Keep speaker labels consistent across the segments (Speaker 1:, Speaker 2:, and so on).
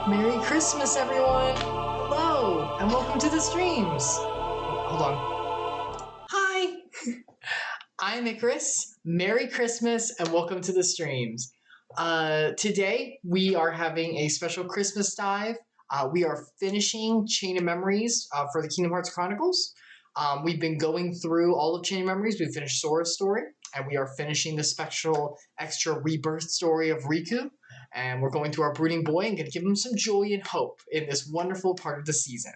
Speaker 1: Merry Christmas, everyone! Hello, and welcome to the streams. Hold on. Hi, I'm Icarus. Merry Christmas, and welcome to the streams. Today, we are having a special Christmas dive. We are finishing Chain of Memories for the Kingdom Hearts Chronicles. We've been going through all of Chain of Memories. We finished Sora's story, and we are finishing the special extra rebirth story of Riku. And we're going through our brooding boy and going to give him some joy and hope in this wonderful part of the season.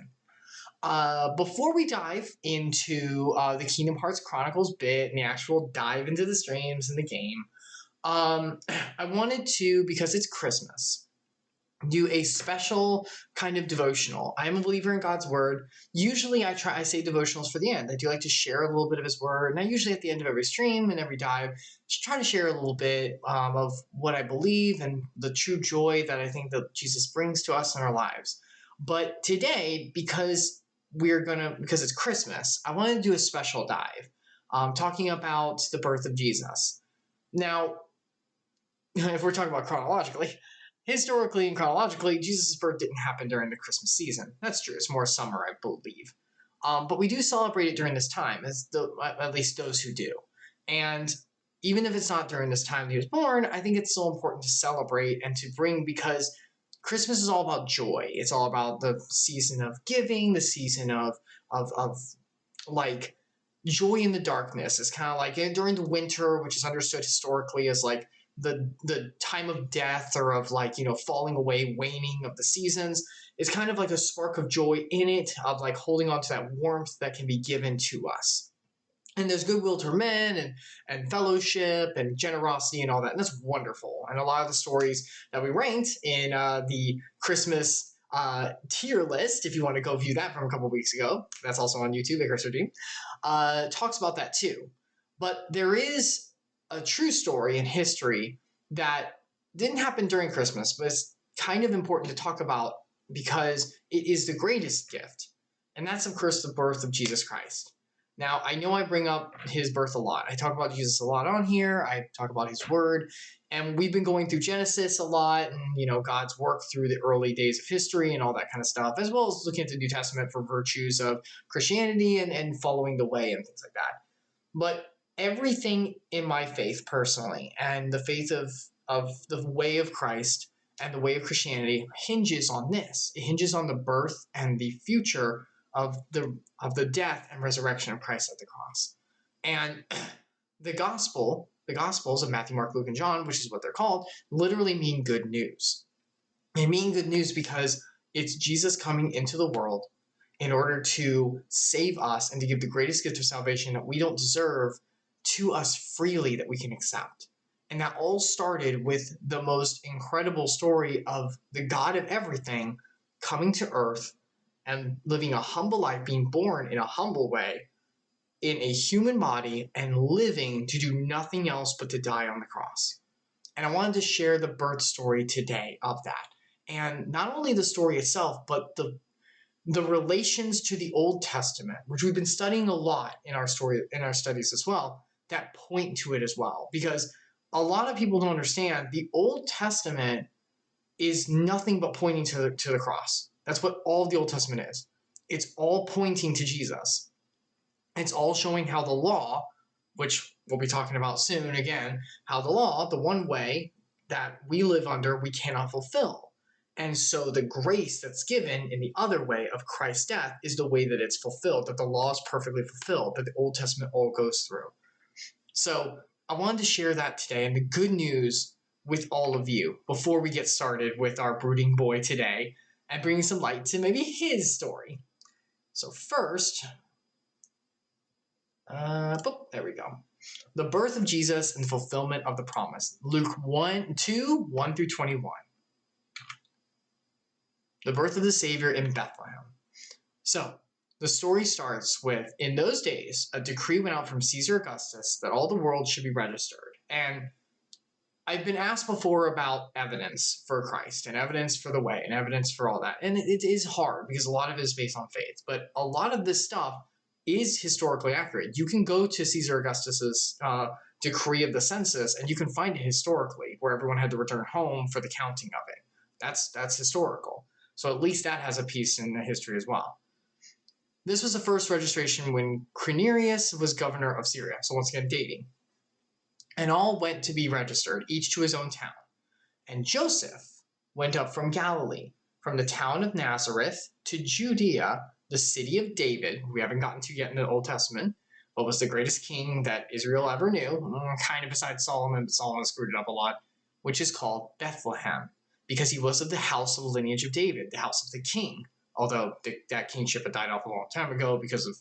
Speaker 1: Before we dive into the Kingdom Hearts Chronicles bit and the actual dive into the streams and the game, I wanted to, because it's Christmas, do a special kind of devotional. I am a believer in God's word. Usually I say devotionals for the end. I do like to share a little bit of his word, and I usually at the end of every stream and every dive just try to share a little bit of what I believe and the true joy that I think that Jesus brings to us in our lives. But today, because it's Christmas, I wanted to do a special dive talking about the birth of Jesus. Now, if we're talking about chronologically, historically and chronologically, Jesus' birth didn't happen during the Christmas season. That's true. It's more summer, I believe. But we do celebrate it during this time, at least those who do. And even if it's not during this time that he was born, I think it's so important to celebrate and to bring, because Christmas is all about joy. It's all about the season of giving, the season of like joy in the darkness. It's kind of like during the winter, which is understood historically as like the time of death or of like, falling away, waning of the seasons. Is kind of like a spark of joy in it, of like holding on to that warmth that can be given to us. And there's goodwill to men and fellowship and generosity and all that. And that's wonderful. And a lot of the stories that we ranked in the Christmas tier list, if you want to go view that from a couple weeks ago, that's also on YouTube, Icarus Redeemed, talks about that too. But there is a true story in history that didn't happen during Christmas, but it's kind of important to talk about because it is the greatest gift. And that's, of course, the birth of Jesus Christ. Now, I know I bring up his birth a lot. I talk about Jesus a lot on here. I talk about his word. And we've been going through Genesis a lot and, God's work through the early days of history and all that kind of stuff, as well as looking at the New Testament for virtues of Christianity and following the way and things like that. But everything in my faith personally and the faith of the way of Christ and the way of Christianity hinges on this. It hinges on the birth and the future of the death and resurrection of Christ at the cross. And the Gospels of Matthew, Mark, Luke, and John, which is what they're called, literally mean good news. They mean good news because it's Jesus coming into the world in order to save us and to give the greatest gift of salvation that we don't deserve to us freely, that we can accept. And that all started with the most incredible story of the God of everything coming to earth and living a humble life, being born in a humble way in a human body and living to do nothing else but to die on the cross. And I wanted to share the birth story today of that. And not only the story itself, but the relations to the Old Testament, which we've been studying a lot in our studies as well, that point to it as well. Because a lot of people don't understand the Old Testament is nothing but pointing to the cross. That's what all of the Old Testament is. It's all pointing to Jesus. It's all showing how the law, which we'll be talking about soon again, how the law, the one way that we live under, we cannot fulfill. And so the grace that's given in the other way of Christ's death is the way that it's fulfilled, that the law is perfectly fulfilled, that the Old Testament all goes through. So I wanted to share that today and the good news with all of you before we get started with our brooding boy today and bringing some light to maybe his story. So first, there we go. The birth of Jesus and the fulfillment of the promise. Luke 1 through 21. The birth of the Savior in Bethlehem. So, the story starts with, in those days, a decree went out from Caesar Augustus that all the world should be registered. And I've been asked before about evidence for Christ and evidence for the way and evidence for all that. And it is hard because a lot of it is based on faith. But a lot of this stuff is historically accurate. You can go to Caesar Augustus's decree of the census and you can find it historically where everyone had to return home for the counting of it. That's historical. So at least that has a piece in the history as well. This was the first registration when Quirinius was governor of Syria. So once again, dating. And all went to be registered, each to his own town. And Joseph went up from Galilee, from the town of Nazareth to Judea, the city of David, who we haven't gotten to yet in the Old Testament, but was the greatest king that Israel ever knew, kind of besides Solomon, but Solomon screwed it up a lot, which is called Bethlehem, because he was of the house of the lineage of David, the house of the king, although that kingship had died off a long time ago because of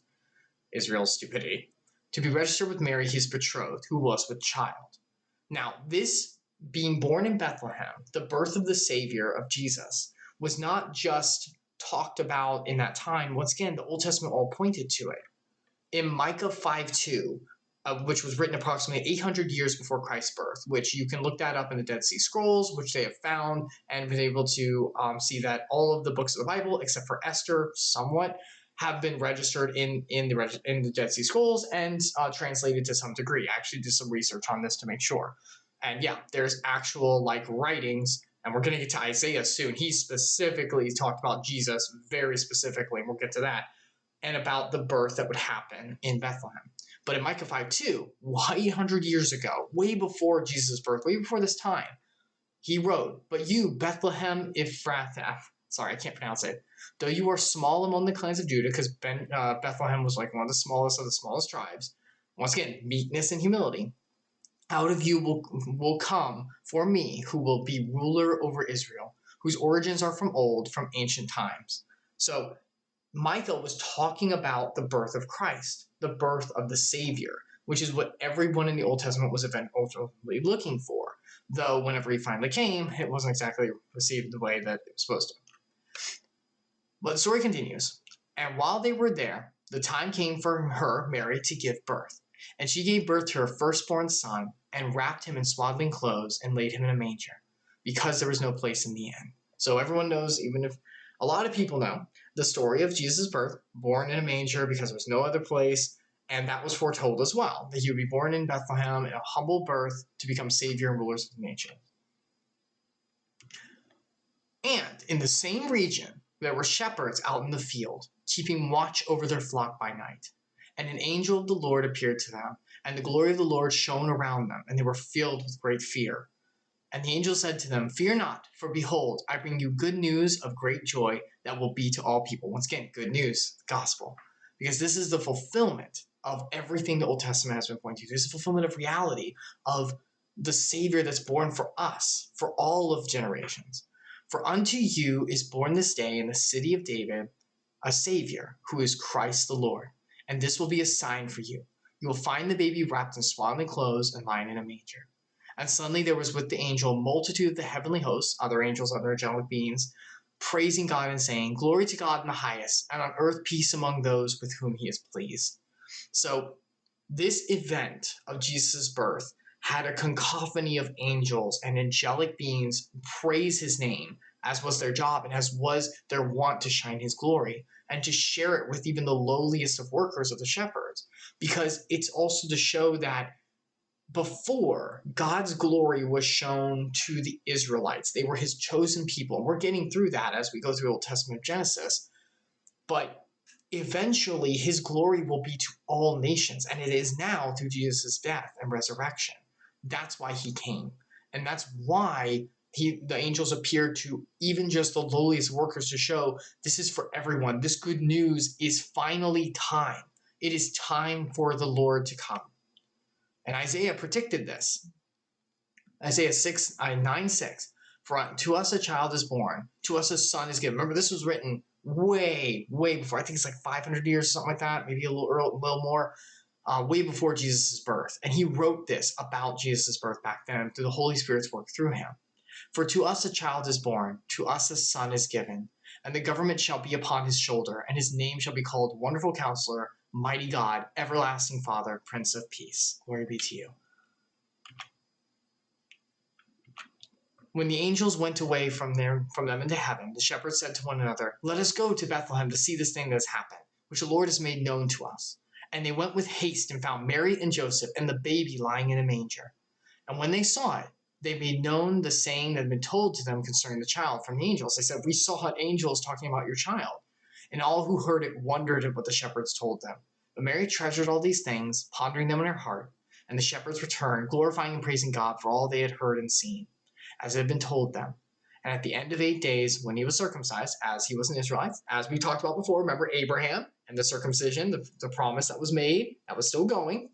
Speaker 1: Israel's stupidity, to be registered with Mary, his betrothed, who was with child. Now, this being born in Bethlehem, the birth of the Savior of Jesus, was not just talked about in that time. Once again, the Old Testament all pointed to it. In Micah 5:2, which was written approximately 800 years before Christ's birth, which you can look that up in the Dead Sea Scrolls, which they have found and been able to see that all of the books of the Bible, except for Esther, somewhat, have been registered in the Dead Sea Scrolls and translated to some degree. I actually did some research on this to make sure. And yeah, there's actual writings, and we're going to get to Isaiah soon. He specifically talked about Jesus very specifically, and we'll get to that, and about the birth that would happen in Bethlehem. But in Micah 5:2, 800 years ago, way before Jesus' birth, way before this time, he wrote, "But you, Bethlehem Ephrathah," sorry, I can't pronounce it, "though you are small among the clans of Judah," because Bethlehem was one of the smallest tribes. Once again, meekness and humility. "Out of you will come for me, who will be ruler over Israel, whose origins are from old, from ancient times." So Michael was talking about the birth of Christ, the birth of the Savior, which is what everyone in the Old Testament was ultimately looking for. Though whenever he finally came, it wasn't exactly received the way that it was supposed to. But the story continues. "And while they were there, the time came for her, Mary, to give birth. And she gave birth to her firstborn son, and wrapped him in swaddling clothes, and laid him in a manger, because there was no place in the inn." So everyone knows, even if a lot of people know, the story of Jesus' birth, born in a manger because there was no other place, and that was foretold as well, that he would be born in Bethlehem in a humble birth to become Savior and rulers of the nation. "And in the same region, there were shepherds out in the field, keeping watch over their flock by night. And an angel of the Lord appeared to them, and the glory of the Lord shone around them, and they were filled with great fear. And the angel said to them, 'Fear not, for behold, I bring you good news of great joy that will be to all people.'" Once again, good news, the gospel. Because this is the fulfillment of everything the Old Testament has been pointing to. This is the fulfillment of reality of the Savior that's born for us, for all of generations. "For unto you is born this day in the city of David a Savior, who is Christ the Lord. And this will be a sign for you. You will find the baby wrapped in swaddling clothes and lying in a manger." And suddenly there was with the angel a multitude of the heavenly hosts, other angels, other angelic beings, praising God and saying, "Glory to God in the highest, and on earth peace among those with whom he is pleased." So this event of Jesus' birth had a cacophony of angels and angelic beings praise his name, as was their job and as was their want to shine his glory and to share it with even the lowliest of workers, of the shepherds, because it's also to show that before, God's glory was shown to the Israelites. They were his chosen people. And we're getting through that as we go through Old Testament Genesis. But eventually, his glory will be to all nations. And it is now through Jesus' death and resurrection. That's why he came. And that's why the angels appeared to even just the lowliest workers to show this is for everyone. This good news is finally time. It is time for the Lord to come. And Isaiah predicted this. Isaiah 9:6. "For to us a child is born, to us a son is given." Remember, this was written way before. I think it's 500 years, something like that, maybe a little more, way before Jesus' birth. And he wrote this about Jesus' birth back then through the Holy Spirit's work through him. "For to us a child is born, to us a son is given, and the government shall be upon his shoulder, and his name shall be called Wonderful Counselor, Mighty God, Everlasting Father, Prince of Peace." Glory be to you. "When the angels went away from them into heaven, the shepherds said to one another, 'Let us go to Bethlehem to see this thing that has happened, which the Lord has made known to us.' And they went with haste and found Mary and Joseph and the baby lying in a manger. And when they saw it, they made known the saying that had been told to them concerning the child from the angels. They said, "We saw angels talking about your child." And all who heard it wondered at what the shepherds told them. But Mary treasured all these things, pondering them in her heart. And the shepherds returned, glorifying and praising God for all they had heard and seen, as it had been told them. And at the end of 8 days, when he was circumcised, as he was an Israelite, as we talked about before, remember Abraham and the circumcision, the promise that was made, that was still going,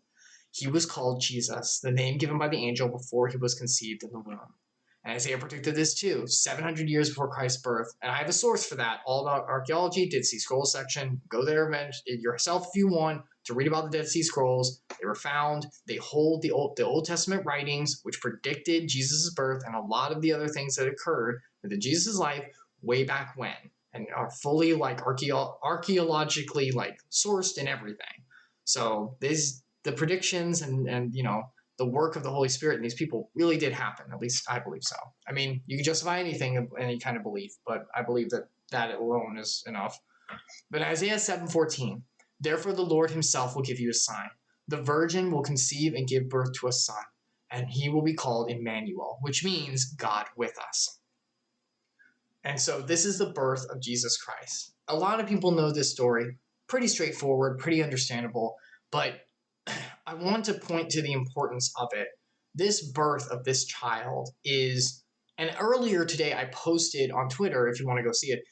Speaker 1: he was called Jesus, the name given by the angel before he was conceived in the womb. And Isaiah predicted this too, 700 years before Christ's birth. And I have a source for that, all about archaeology, Dead Sea Scrolls section. Go there yourself if you want to read about the Dead Sea Scrolls. They were found. They hold the Old Testament writings, which predicted Jesus' birth and a lot of the other things that occurred within Jesus' life way back when, and are fully like archaeologically like sourced and everything. So the predictions and the work of the Holy Spirit in these people really did happen. At least I believe so. I mean, you can justify anything of any kind of belief, but I believe that alone is enough. But Isaiah 7:14, therefore the Lord himself will give you a sign. The virgin will conceive and give birth to a son, and he will be called Emmanuel, which means God with us. And so this is the birth of Jesus Christ. A lot of people know this story. Pretty straightforward, pretty understandable, but I want to point to the importance of it. This birth of this child is, and earlier today I posted on Twitter, if you want to go see it,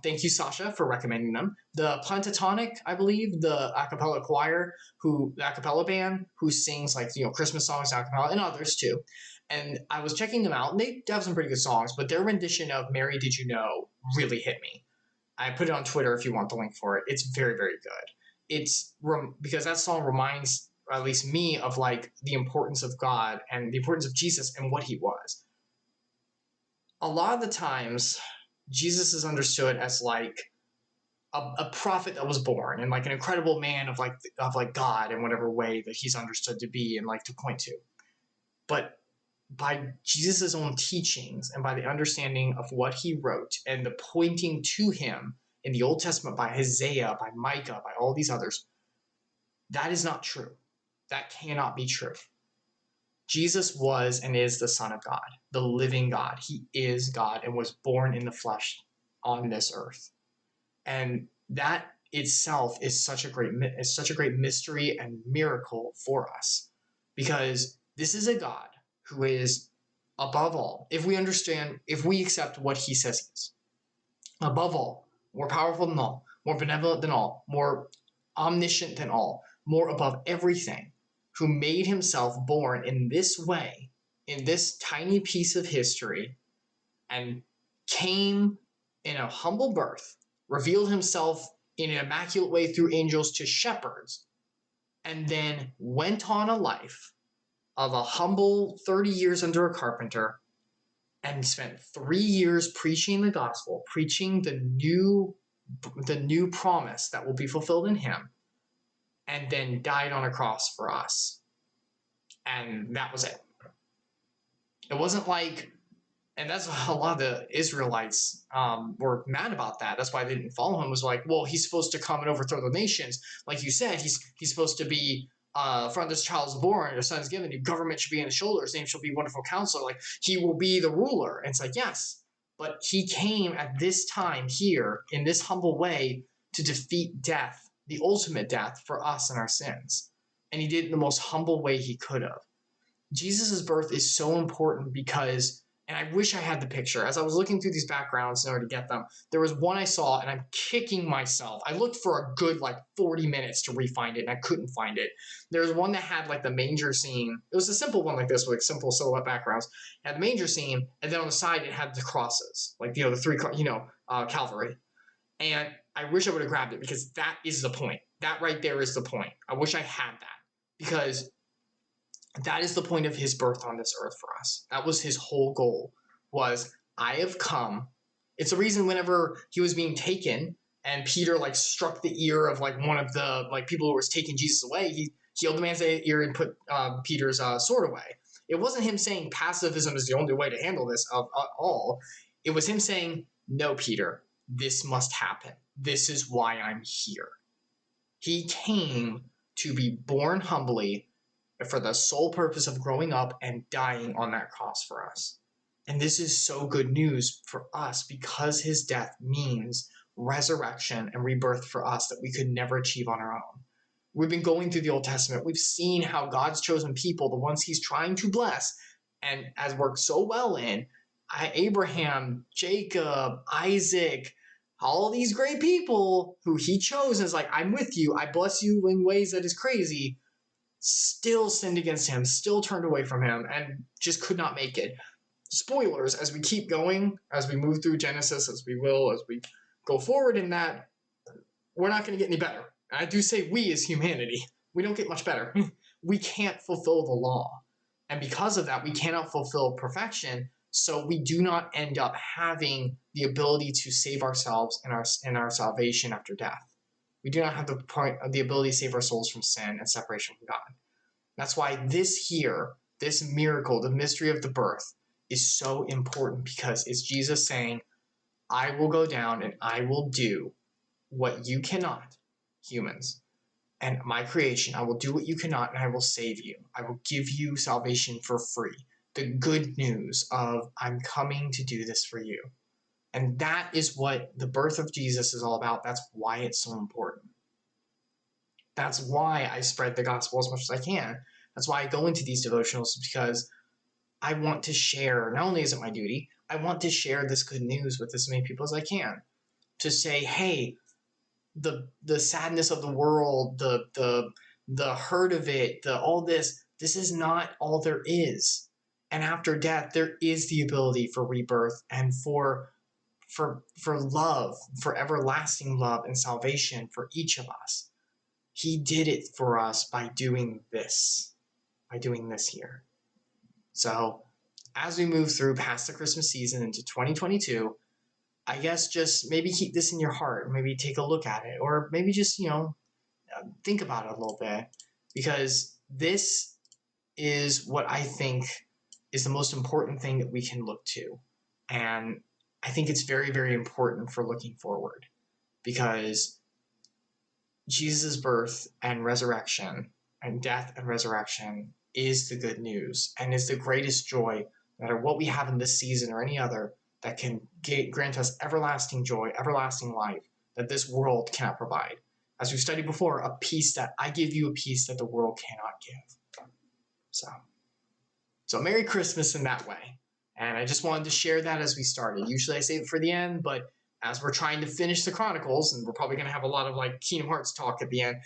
Speaker 1: thank you Sasha for recommending them, the Pentatonic, I believe, the a cappella choir, the a cappella band who sings like Christmas songs a cappella, and others too. And I was checking them out, and they have some pretty good songs, but their rendition of Mary Did You Know really hit me. I put it on Twitter if you want the link for it. It's very, very good. It's because that song reminds at least me of like the importance of God and the importance of Jesus and what he was. A lot of the times Jesus is understood as like a prophet that was born and like an incredible man of God in whatever way that he's understood to be and like to point to. But by Jesus' own teachings and by the understanding of what he wrote and the pointing to him in the Old Testament by Isaiah, by Micah, by all these others, that is not true. That cannot be true. Jesus was and is the Son of God, the living God. He is God and was born in the flesh on this earth. And that itself is such a great mystery and miracle for us, because this is a God who is above all. If we accept what he says he is, above all, more powerful than all, more benevolent than all, more omniscient than all, more above everything, who made himself born in this way, in this tiny piece of history, and came in a humble birth, revealed himself in an immaculate way through angels to shepherds, and then went on a life of a humble 30 years under a carpenter, and spent 3 years preaching the gospel, preaching the new promise that will be fulfilled in him, and then died on a cross for us. And that was it. It wasn't like, and that's a lot of the Israelites were mad about that. That's why they didn't follow him. Was like, well, he's supposed to come and overthrow the nations. Like you said, he's supposed to be from this child is born, a son is given, your government should be on his shoulders, his name shall be Wonderful Counselor, like he will be the ruler. And it's like, yes, but he came at this time here in this humble way to defeat death, the ultimate death for us and our sins. And he did it in the most humble way he could have. Jesus' birth is so important because, and I wish I had the picture. As I was looking through these backgrounds in order to get them, there was one I saw and I'm kicking myself. I looked for a good 40 minutes to re-find it and I couldn't find it. There was one that had the manger scene. It was a simple one like this with simple silhouette backgrounds. It had the manger scene, and then on the side it had the crosses, the three, Calvary. And I wish I would have grabbed it because that is the point. That right there is the point. I wish I had that, because that is the point of his birth on this earth for us. That was his whole goal, was I have come. It's the reason whenever he was being taken and Peter struck the ear of one of the people who was taking Jesus away, he healed the man's ear and put Peter's sword away. It wasn't him saying pacifism is the only way to handle this at all. It was him saying, no, Peter, this must happen. This is why I'm here. He came to be born humbly, for the sole purpose of growing up and dying on that cross for us. And this is so good news for us because his death means resurrection and rebirth for us that we could never achieve on our own. We've been going through the Old Testament. We've seen how God's chosen people, the ones he's trying to bless and has worked so well in, Abraham, Jacob, Isaac, all these great people who he chose and is like, I'm with you, I bless you in ways that is crazy, still sinned against him, still turned away from him, and just could not make it. Spoilers, as we keep going, as we move through Genesis, as we go forward in that, we're not going to get any better. And I do say we as humanity, we don't get much better. We can't fulfill the law. And because of that, we cannot fulfill perfection. So we do not end up having the ability to save ourselves in our salvation after death. We do not have the ability to save our souls from sin and separation from God. That's why this miracle, the mystery of the birth, is so important, because it's Jesus saying, I will go down and I will do what you cannot, humans, and my creation. I will do what you cannot, and I will save you. I will give you salvation for free. The good news of I'm coming to do this for you. And that is what the birth of Jesus is all about. That's why it's so important. That's why I spread the gospel as much as I can. That's why I go into these devotionals, because I want to share, not only is it my duty, I want to share this good news with as many people as I can. To say, hey, the sadness of the world, the hurt of it, all this is not all there is. And after death, there is the ability for rebirth and for love, for everlasting love and salvation for each of us. He did it for us by doing this here. So as we move through past the Christmas season into 2022, I guess just maybe keep this in your heart, maybe take a look at it, or maybe just, think about it a little bit, because this is what I think is the most important thing that we can look to. And I think it's very, very important for looking forward, because Jesus' birth and resurrection and death and resurrection is the good news and is the greatest joy, no matter what we have in this season or any other, that can grant us everlasting joy, everlasting life that this world cannot provide. As we studied before, a peace that I give you, a peace that the world cannot give. So Merry Christmas in that way. And I just wanted to share that as we started. Usually I save it for the end, but as we're trying to finish the Chronicles, and we're probably going to have a lot of Kingdom Hearts talk at the end,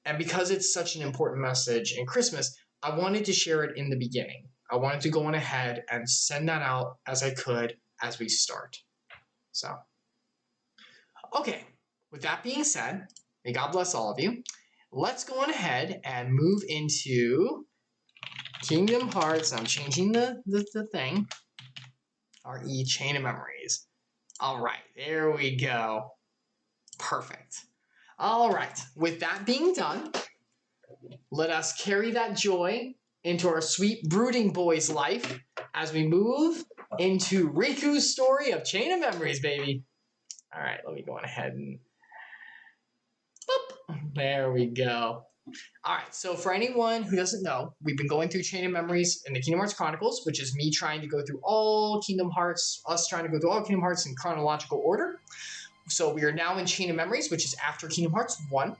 Speaker 1: and because it's such an important message in Christmas, I wanted to share it in the beginning. I wanted to go on ahead and send that out as I could as we start. So, okay, with that being said, may God bless all of you. Let's go on ahead and move into Kingdom Hearts. I'm changing the thing. RE Chain of Memories. All right, there we go. Perfect. All right, with that being done, let us carry that joy into our sweet brooding boy's life as we move into Riku's story of Chain of Memories, baby. All right, let me go on ahead and boop. There we go. All right, so for anyone who doesn't know, we've been going through Chain of Memories in the Kingdom Hearts Chronicles, which is me trying to go through all Kingdom Hearts, us trying to go through all Kingdom Hearts in chronological order. So we are now in Chain of Memories, which is after Kingdom Hearts 1.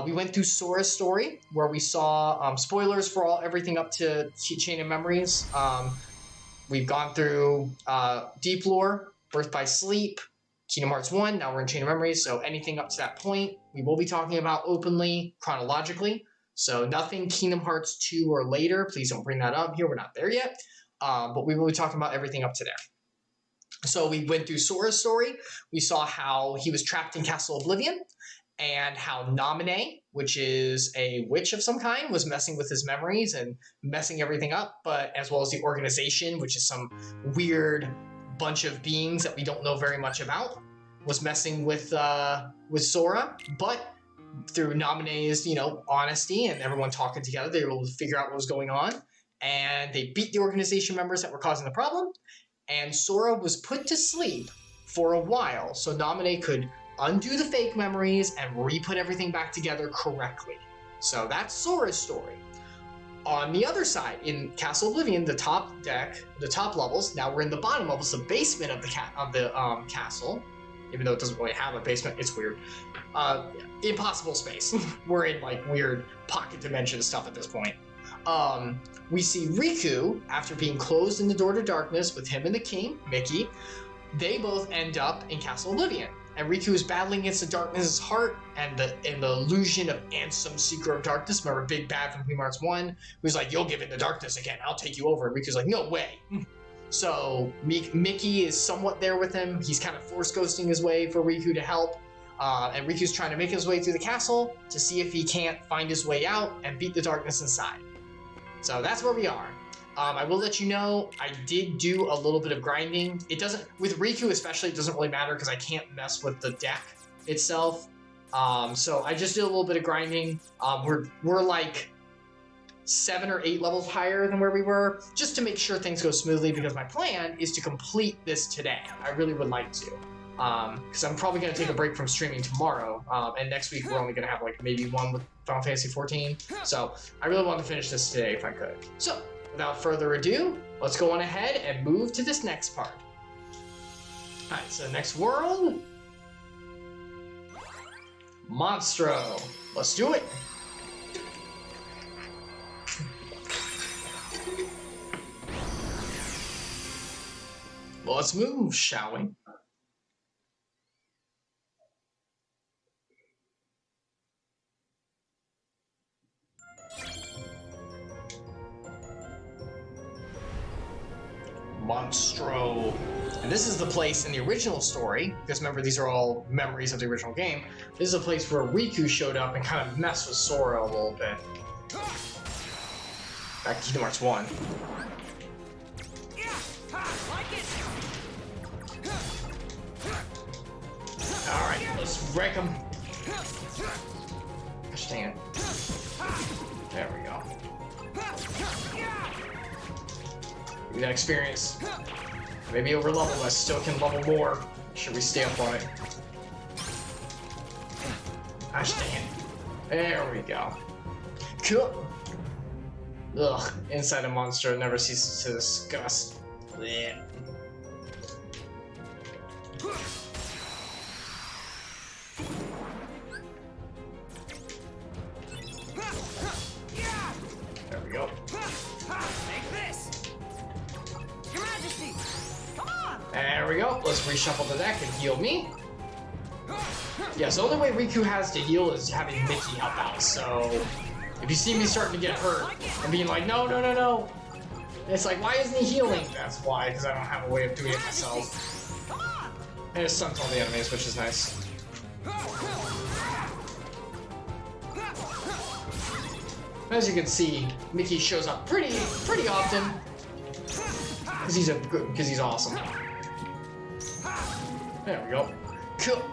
Speaker 1: We went through Sora's story, where we saw spoilers for everything up to Chain of Memories. We've gone through Deep Lore, Birth by Sleep, Kingdom Hearts 1, now we're in Chain of Memories, so anything up to that point, we will be talking about openly, chronologically. So nothing Kingdom Hearts 2 or later, please don't bring that up here, we're not there yet. But we will be talking about everything up to there. So we went through Sora's story, we saw how he was trapped in Castle Oblivion, and how Naminé, which is a witch of some kind, was messing with his memories and messing everything up, but as well as the organization, which is some weird bunch of beings that we don't know very much about, was messing with Sora. But through Naminé's, honesty and everyone talking together, they were able to figure out what was going on, and they beat the organization members that were causing the problem. And Sora was put to sleep for a while, so Naminé could undo the fake memories and re-put everything back together correctly. So that's Sora's story. on the other side, in Castle Oblivion, the top deck, the top levels, now we're in the bottom levels, the basement of the castle. Even though it doesn't really have a basement, it's weird. Impossible space. We're in like weird pocket dimension stuff at this point. We see Riku, after being closed in the door to darkness with him and the king, Mickey, they both end up in Castle Oblivion. And Riku is battling against the darkness's heart and the illusion of Ansem, Seeker of Darkness. Remember Big Bad from Kingdom Hearts 1? Who's like, you'll give in the darkness again, I'll take you over. And Riku's like, no way. So Mickey is somewhat there with him. He's kind of force ghosting his way for Riku to help. And Riku's trying to make his way through the castle to see if he can't find his way out and beat the darkness inside. So that's where we are. I will let you know, I did do a little bit of grinding. It doesn't, with Riku especially, it doesn't really matter because I can't mess with the deck itself. So I just did a little bit of grinding. We're like 7 or 8 levels higher than where we were, just to make sure things go smoothly, because my plan is to complete this today. I really would like to. Because I'm probably going to take a break from streaming tomorrow, and next week we're only going to have like maybe one with Final Fantasy 14. So I really want to finish this today if I could. So without further ado, let's go on ahead and move to this next part. Alright, so next world, Monstro. Let's do it. Well, let's move, shall we? Monstro. And this is the place in the original story, because remember, these are all memories of the original game. This is a place where Riku showed up and kind of messed with Sora a little bit. Back to Kingdom Hearts 1. Alright, let's wreck him. Gosh dang it. There we go. Give me that experience. Maybe over level, I still can level more. Should we stay up on it? Gosh dang it. There we go. Cool. Ugh, inside a monster never ceases to disgust. Blech. There we go.
Speaker 2: Take this. Your Majesty, come on.
Speaker 1: There we go. Let's reshuffle the deck and heal me. Yes, the only way Riku has to heal is having Mickey help out. So if you see me starting to get hurt and being like, no, no, no, no, it's like, why isn't he healing? That's why, because I don't have a way of doing it myself. And it stunts all the enemies, which is nice. As you can see, Mickey shows up pretty often because he's awesome. There we go. Cool.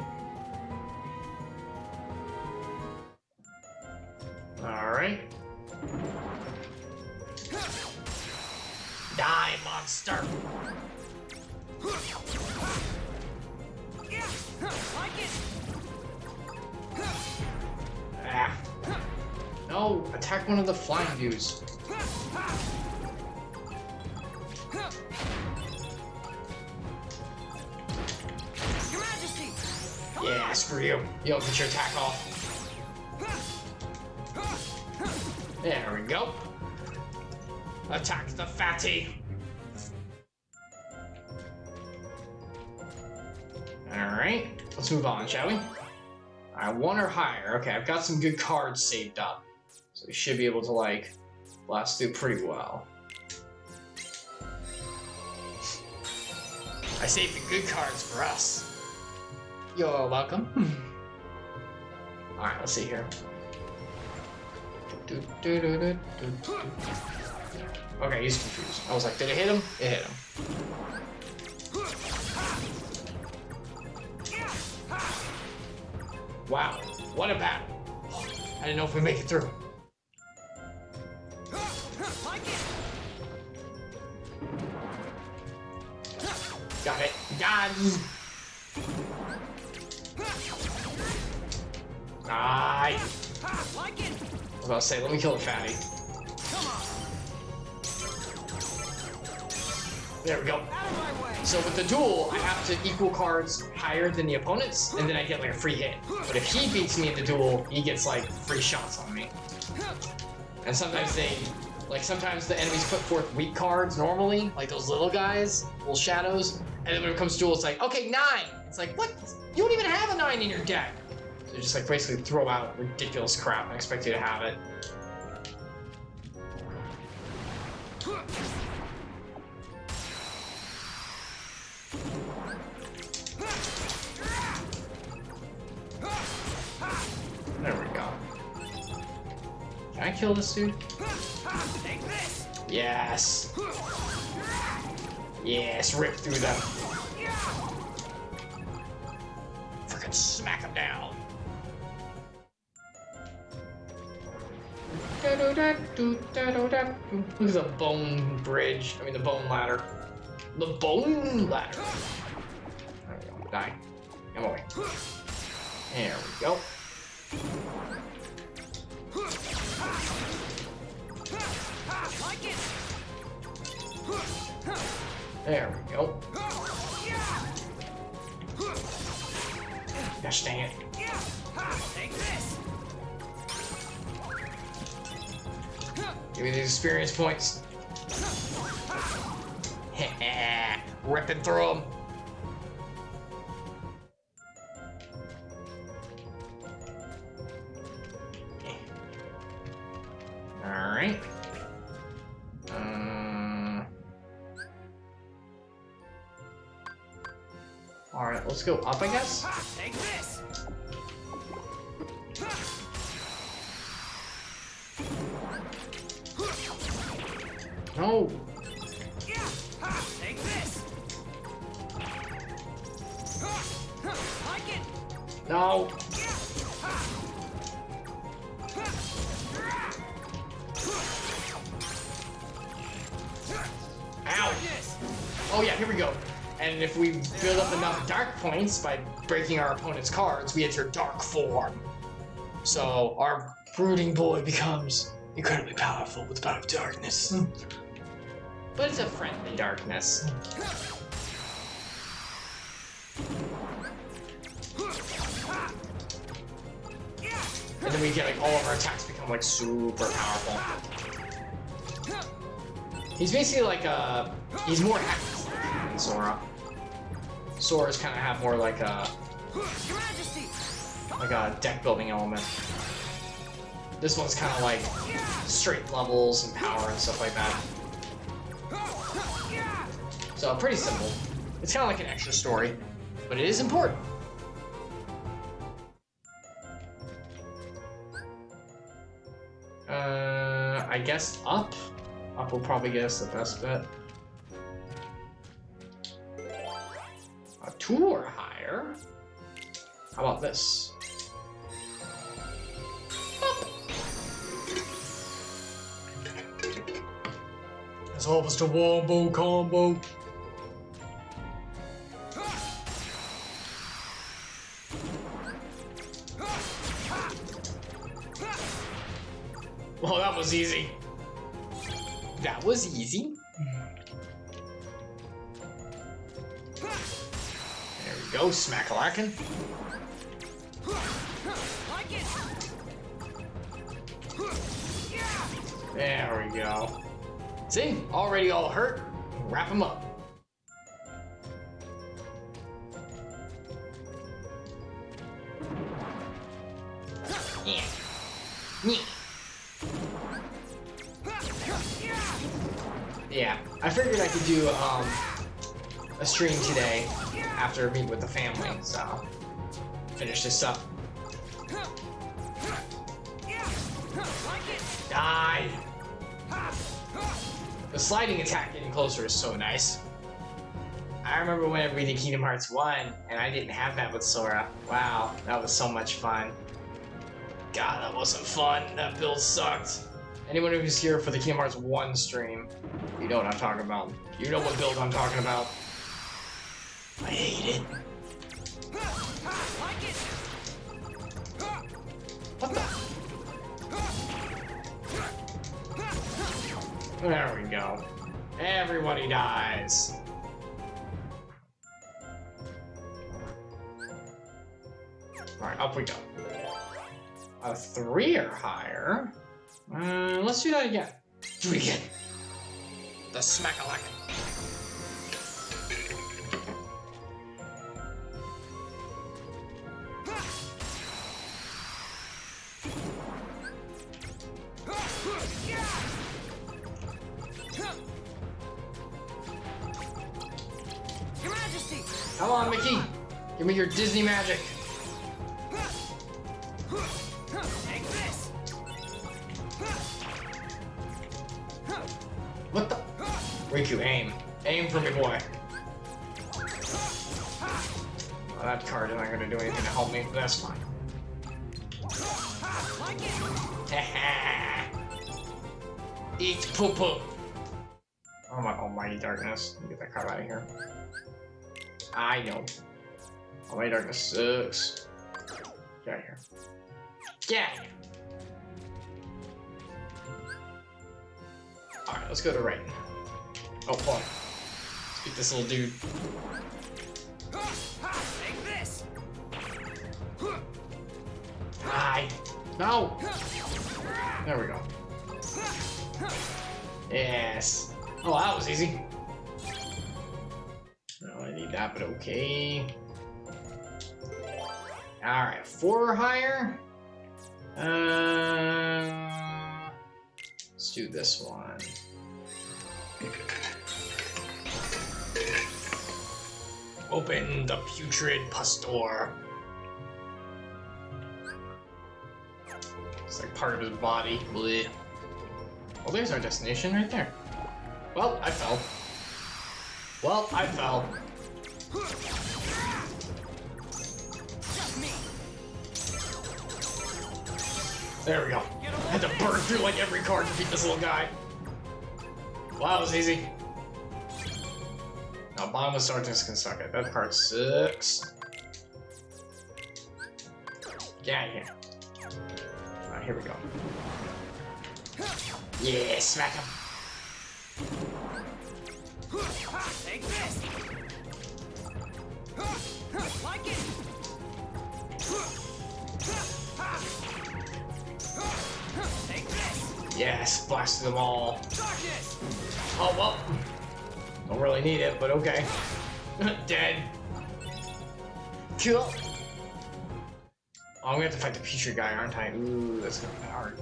Speaker 1: All right. Die, monster. Ah. No, attack one of the flying dudes.
Speaker 2: Your Majesty.
Speaker 1: Yeah, screw you. You don't get your attack off. There we go. Attack the fatty. Alright, let's move on, shall we? Alright, 1 or higher. Okay, I've got some good cards saved up. So we should be able to, like, blast through pretty well. I saved the good cards for us. You're welcome. Alright, let's see here. Okay, he's confused. I was like, did it hit him? It hit him. Wow, what a battle. I didn't know if we make it through. Got it. Got it. I was about to say, let me kill the fatty. There we go.
Speaker 2: Out of my way.
Speaker 1: So with the duel, I have to equal cards higher than the opponents, and then I get like a free hit. But if he beats me in the duel, he gets like free shots on me. And sometimes sometimes the enemies put forth weak cards normally, like those little guys, little shadows. And then when it comes to duel, it's like, okay, 9. It's like, what? You don't even have a 9 in your deck. So they just like basically throw out ridiculous crap and expect you to have it. There we go. Can I kill this dude?
Speaker 2: Take this.
Speaker 1: Yes. Yes, rip through them. Freaking smack him down. Look at the bone bridge. I mean the bone ladder. The bone ladder. There we go. Die. Come away. There we go.
Speaker 2: Like it.
Speaker 1: There we go. Gosh dang it.
Speaker 2: Take this.
Speaker 1: Give me these experience points. Ripping through them. Alright. Alright, let's go up, I guess.
Speaker 2: Take this.
Speaker 1: No.
Speaker 2: Take this. Like it.
Speaker 1: No. Ow. Oh yeah, here we go. And if we build up enough dark points by breaking our opponent's cards, we enter dark form. So our brooding boy becomes incredibly powerful with the power of darkness. But it's a friendly darkness. And then we get like all of our attacks become like super powerful. He's basically like he's more active than Sora. Sora's kind of have more like a deck building element. This one's kind of like straight levels and power and stuff like that. So pretty simple. It's kind of like an extra story, but it is important. I guess up. Up will probably get us the best bet. A 2 or higher. How about this? Up. It's almost a wombo combo. Well, that was easy. That was easy. There we go, smack-a-lackin'. There we go. See? Already all hurt. Wrap him up. Yeah. Yeah. Yeah, I figured I could do a stream today after meeting with the family, so finish this up. Die! The sliding attack getting closer is so nice. I remember when we did Kingdom Hearts 1, and I didn't have that with Sora. Wow, that was so much fun. God, that wasn't fun. That build sucked. Anyone who's here for the Kingdom Hearts 1 stream, you know what I'm talking about. You know what build I'm talking about. I hate it. What the? There we go. Everybody dies. Alright, up we go. A 3 or higher. Let's do that again. Do it again. The smack-a-lack.
Speaker 2: Your Majesty!
Speaker 1: Come on, Mickey. Give me your Disney magic.
Speaker 2: Take this!
Speaker 1: What the? Riku, aim. Aim for me, boy. Oh, that card is not going to do anything to help me, but that's fine.
Speaker 2: Like it!
Speaker 1: Eat poo-poo. Oh my almighty darkness. Let me get that card out of here. I know. Almighty darkness sucks. Get out of here. Get out of here. Alright, let's go to right. Oh, hold on. Let's beat this little dude.
Speaker 2: Take this!
Speaker 1: Die. No! There we go. Yes. Oh, that was easy. No, I need that, but okay. Alright, 4 or higher. Let's do this one. Open the putrid pus door. It's like part of his body. Blech. Well, there's our destination right there. Well, I fell. Well, I fell.
Speaker 2: Just me!
Speaker 1: There we go. I had to burn through like every card to beat this little guy. Well, that was easy. Now, Bottomless Darkness can suck it. That card sucks. Get out of here. Alright, here we go. Yeah, smack him.
Speaker 2: Take this! Like it! Take this!
Speaker 1: Yes, blasted them all.
Speaker 2: Darkness!
Speaker 1: Oh, well. Don't really need it, but okay. Dead. Cool. Oh, I'm gonna have to fight the Putrid guy, aren't I? Ooh, that's gonna be hard.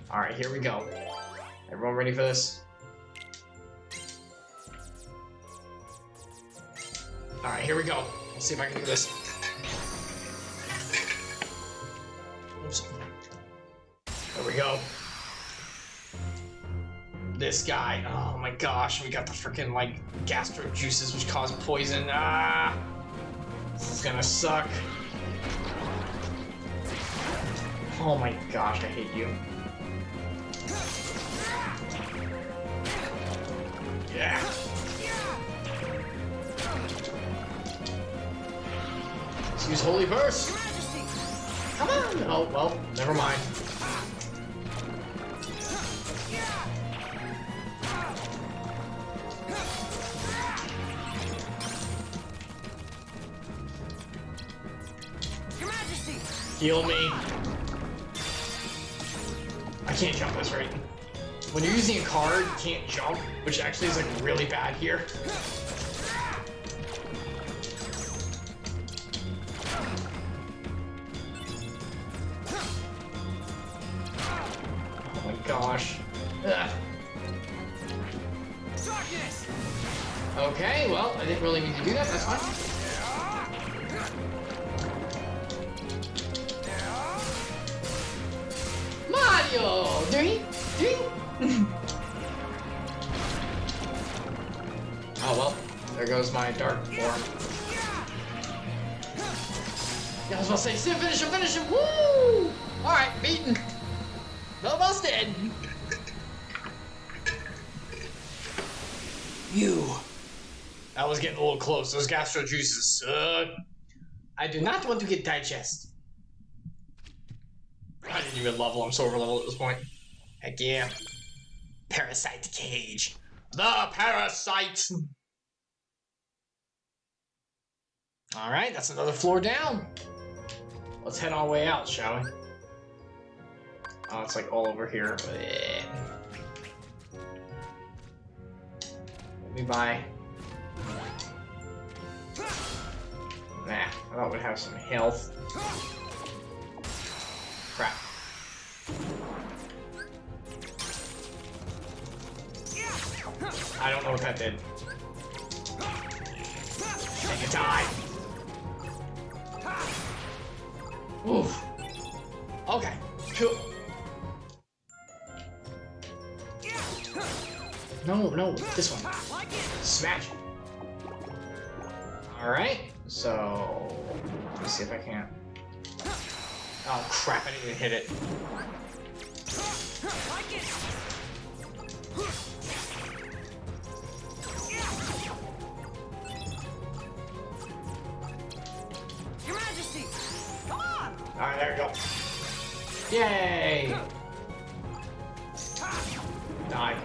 Speaker 1: Alright, here we go. Everyone ready for this? Alright, here we go. Let's see if I can do this. Oops. There we go. This guy. Oh my gosh, we got the freaking like gastro juices which cause poison. Ah! This is gonna suck. Oh my gosh, I hate you. Yeah. Let's use Holy Burst. Come on. Oh, well, never mind.
Speaker 2: Your Majesty!
Speaker 1: Heal me. I can't jump this right. When you're using a card, you can't jump, which actually is like really bad here. Oh my gosh. Ugh.
Speaker 2: Darkness!
Speaker 1: Okay, well, I didn't really mean to do that, that's fine. Mario! Ding! Ding! Oh well, there goes my dark form. Yeah, I was about to say, finish him, woo! Alright, beaten. Almost dead. You. That was getting a little close. Those gastro juices suck. I do not want to get digest. I did can even level. I'm so over leveled at this point. Heck yeah. Parasite cage. The parasite! Alright, that's another floor down. Let's head our way out, shall we? Oh, it's like all over here. Let me buy. Nah, I thought we'd have some health. Crap. I don't know what that did. Take a die. Oof. Okay, cool. No, this one. Smash. Alright, so let's see if I can. Oh crap, I didn't even hit it.
Speaker 2: Your Majesty! Come on!
Speaker 1: Alright, there we go. Yay! Die.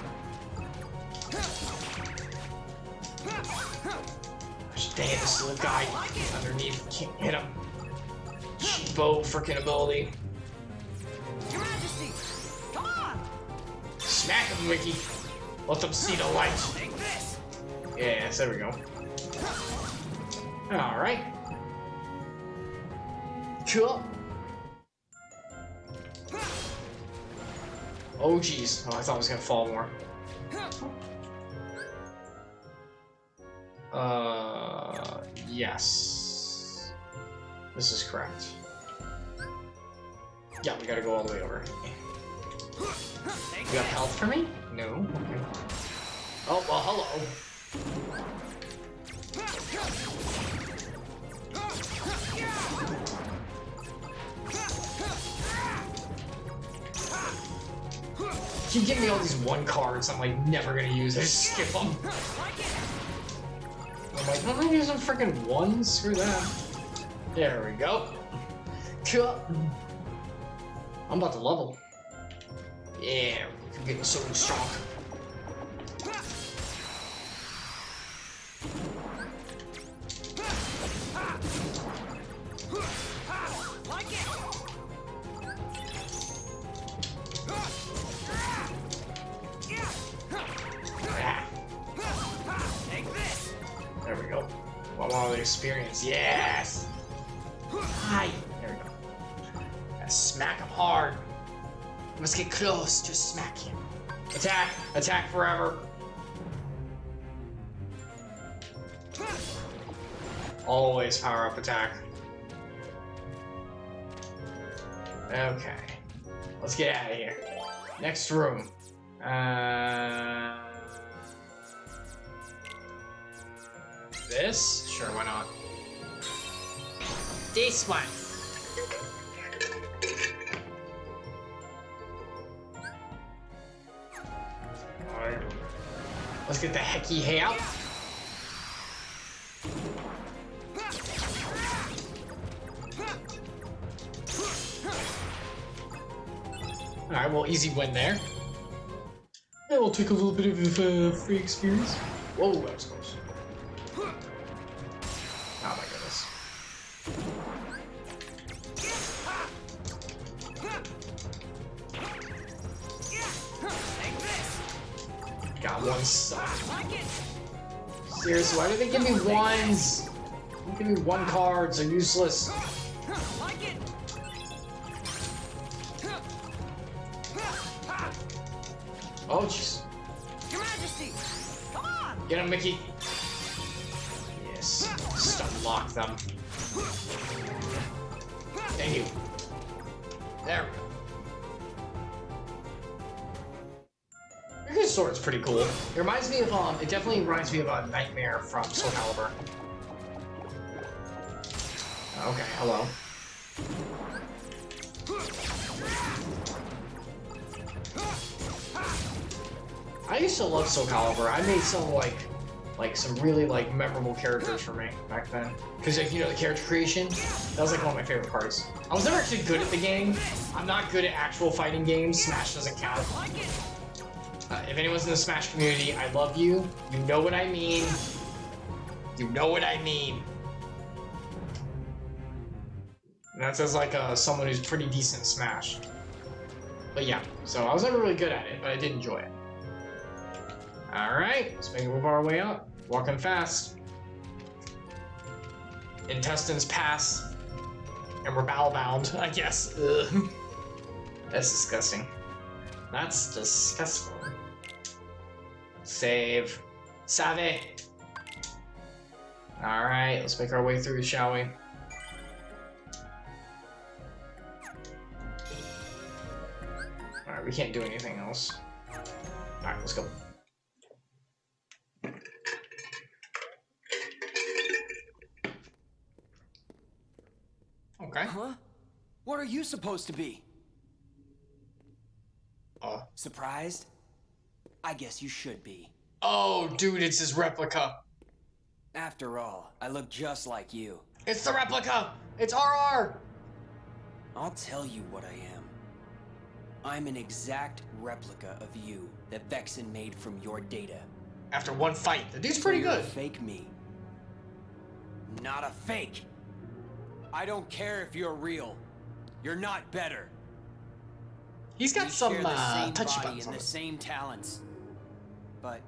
Speaker 1: Gosh dang it, this little guy underneath. Can't hit him. Bow freaking ability.
Speaker 2: Your Majesty! Come on!
Speaker 1: Smack him, Wiki. Let them see the light.
Speaker 2: Take this!
Speaker 1: Yes, there we go. Alright. Cool. Oh jeez. Oh, I thought I was gonna fall more. Yes. This is correct. Yeah, we gotta go all the way over. You got health for me? No. Okay. Oh, well, hello. Keep giving me all these one cards I'm like never gonna use. I just skip them. I'm like, I'm gonna use some freaking ones. Screw that. There we go. Cool. I'm about to level. Yeah, I'm getting so strong. There we go. Wow, the experience. Yes! Hi! There we go. Gotta smack him hard. Must get close, just smack him. Attack! Attack forever! Always power up attack. Okay. Let's get out of here. Next room. This? Sure, why not? This one. Alright. Let's get the hecky hay out. Alright, well, easy win there. And we'll take a little bit of free experience. Whoa, that was close. Oh my goodness. Got one suck. Seriously, why do they give me ones? Don't give me one cards, they're useless. Oh jeez.
Speaker 2: Your Majesty! Come on!
Speaker 1: Get him, Mickey. Yes. Just unlock them. Thank you. There we go. Riku's sword's pretty cool. It reminds me of it definitely reminds me of a Nightmare from Soul Calibur. Okay, hello. I used to love Soul Calibur. I made some like like some really like memorable characters for me back then. Because like, you know, the character creation, that was like one of my favorite parts. I was never actually good at the game. I'm not good at actual fighting games. Smash doesn't count. If anyone's in the Smash community, I love you. You know what I mean. You know what I mean. And that's as like someone who's pretty decent at Smash. But yeah, so I was never really good at it, but I did enjoy it. Alright, let's make it move our way up. Walking fast. Intestines pass. And we're bowel bound, I guess. Ugh. That's disgusting. That's disgusting. Save. Save. Alright, let's make our way through, shall we? Alright, we can't do anything else. Alright, let's go. Okay.
Speaker 3: Huh? What are you supposed to be? Surprised? I guess you should be.
Speaker 1: Oh, dude, it's his replica.
Speaker 3: After all, I look just like you.
Speaker 1: It's the replica! It's RR!
Speaker 3: I'll tell you what I am. I'm an exact replica of you that Vexen made from your data.
Speaker 1: After one fight, the dude's pretty
Speaker 3: You're
Speaker 1: good.
Speaker 3: a fake me. Not a fake. I don't care if you're real. You're not better.
Speaker 1: He's got
Speaker 3: We
Speaker 1: some
Speaker 3: share the same
Speaker 1: touchy
Speaker 3: body
Speaker 1: buttons
Speaker 3: and
Speaker 1: on
Speaker 3: the
Speaker 1: it.
Speaker 3: same talents. But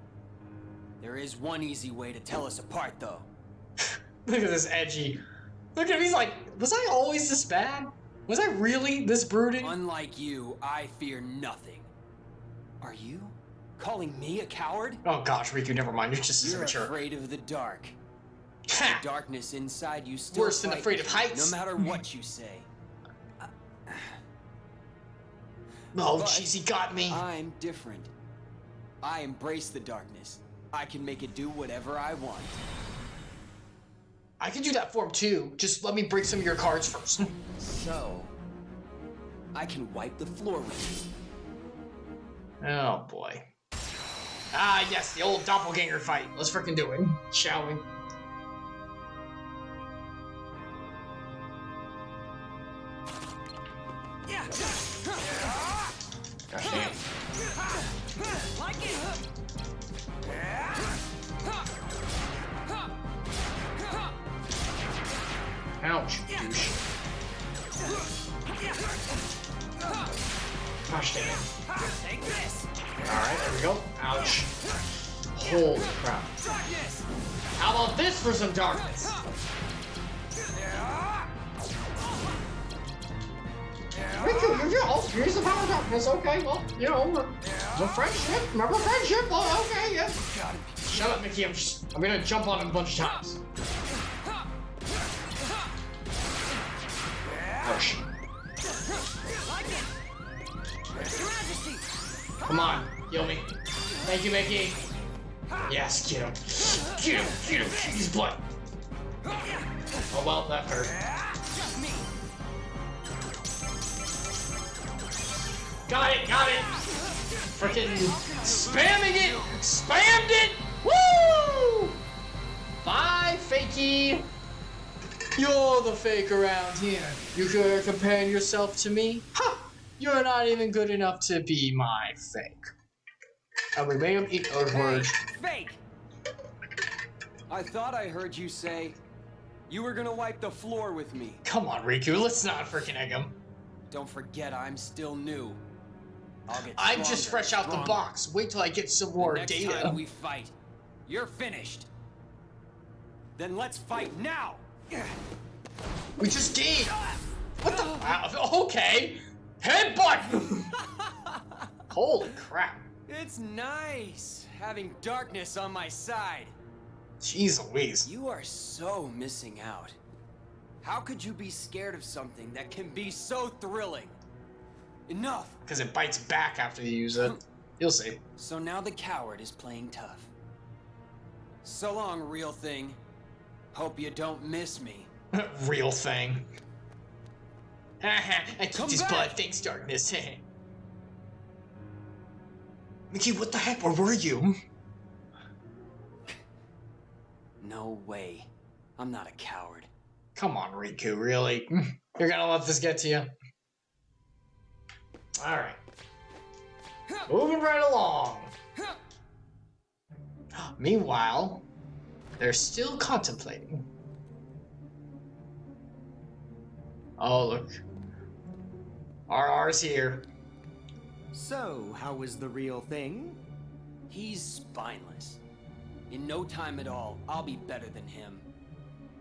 Speaker 3: there is one easy way to tell us apart, though.
Speaker 1: Look at this edgy. Look at him, he's like, was I always this bad? Was I really this brooding?
Speaker 3: Unlike you, I fear nothing. Are you calling me a coward?
Speaker 1: Oh gosh, Riku, never mind, you're just as
Speaker 3: You're
Speaker 1: immature.
Speaker 3: afraid of the dark. The
Speaker 1: Ha!
Speaker 3: darkness inside you still
Speaker 1: Worse than
Speaker 3: fight
Speaker 1: afraid of
Speaker 3: you,
Speaker 1: heights.
Speaker 3: no matter what you say.
Speaker 1: Oh
Speaker 3: But
Speaker 1: jeez, he got me.
Speaker 3: I'm different. I embrace the darkness. I can make it do whatever I want.
Speaker 1: I can do that for him too. Just let me break some of your cards first.
Speaker 3: So, I can wipe the floor with you.
Speaker 1: Oh boy. Ah yes, the old Doppelganger Fight. Let's freaking do it, shall we? Gosh dang it.
Speaker 2: Like it.
Speaker 1: Ouch, douche. Gosh dang it.
Speaker 2: Take this.
Speaker 1: Alright, there we go. Ouch. Holy crap.
Speaker 2: Darkness.
Speaker 1: How about this for some darkness? Riku, here's the power of darkness. Okay, well, you know, the friendship. Remember friendship? Well, okay, yeah. Shut up, Mickey. I'm gonna jump on him a bunch of times. Ouch.
Speaker 2: Like it. Your Majesty.
Speaker 1: Come on, heal me. Thank you, Mickey. Yes, get him. Get him, get him. Kick his butt. Oh well, that hurt.
Speaker 2: Just me.
Speaker 1: Got it, got it. Freaking spamming it. Spammed it. Woo! Bye, fakey. You're the fake around here. You are comparing yourself to me? Ha! You're not even good enough to be my fake. And we made him eat those words.
Speaker 3: Fake! I thought I heard you say you were gonna wipe the floor with me.
Speaker 1: Come on, Riku, let's not freaking egg him.
Speaker 3: Don't forget, I'm still new. I'll get
Speaker 1: I'm just
Speaker 3: stronger,
Speaker 1: fresh out the
Speaker 3: stronger.
Speaker 1: box. Wait till I get some more
Speaker 3: Next
Speaker 1: data.
Speaker 3: time we fight, you're finished. Then let's fight now!
Speaker 1: We just did. What the? Wow, okay. Headbutt. Holy crap.
Speaker 3: It's nice having darkness on my side.
Speaker 1: Jeez Louise.
Speaker 3: You are so missing out. How could you be scared of something that can be so thrilling? Enough!
Speaker 1: Because it bites back after you use it. You'll see.
Speaker 3: So now the coward is playing tough. So long, real thing. Hope you don't miss me.
Speaker 1: Real thing. Haha, I kicked
Speaker 3: Come
Speaker 1: his
Speaker 3: back.
Speaker 1: butt. Thanks, darkness.
Speaker 4: Mickey, what the heck? Where were you?
Speaker 3: No way. I'm not a coward.
Speaker 1: Come on, Riku, really? You're gonna let this get to you? Alright. Moving right along. Meanwhile, they're still contemplating. Oh, look. RR's here.
Speaker 4: So, how is the real thing?
Speaker 3: He's spineless. In no time at all, I'll be better than him.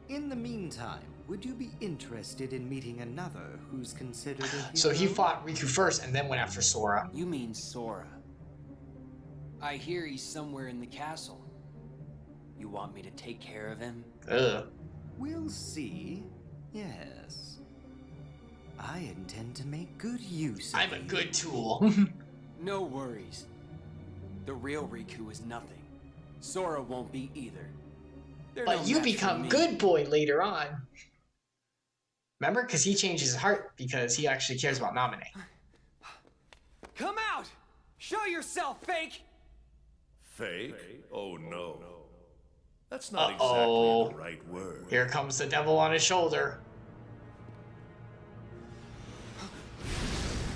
Speaker 4: In the meantime, would you be interested in meeting another who's considered a hero?
Speaker 1: So he fought Riku first and then went after Sora.
Speaker 3: You mean Sora. I hear he's somewhere in the castle. You want me to take care of him?
Speaker 1: Ugh.
Speaker 4: We'll see. Yes. I intend to make good use of
Speaker 1: I'm a
Speaker 4: you.
Speaker 1: good tool.
Speaker 3: No worries. The real Riku is nothing. Sora won't be either. They're
Speaker 1: But
Speaker 3: no
Speaker 1: you
Speaker 3: match for
Speaker 1: become
Speaker 3: me.
Speaker 1: good boy later on. Remember? Because he changed his heart because he actually cares about Naminé.
Speaker 3: Come out! Show yourself, fake!
Speaker 5: Fake? Oh no. That's not
Speaker 1: Uh-oh.
Speaker 5: exactly the right word.
Speaker 1: Here comes the devil on his shoulder.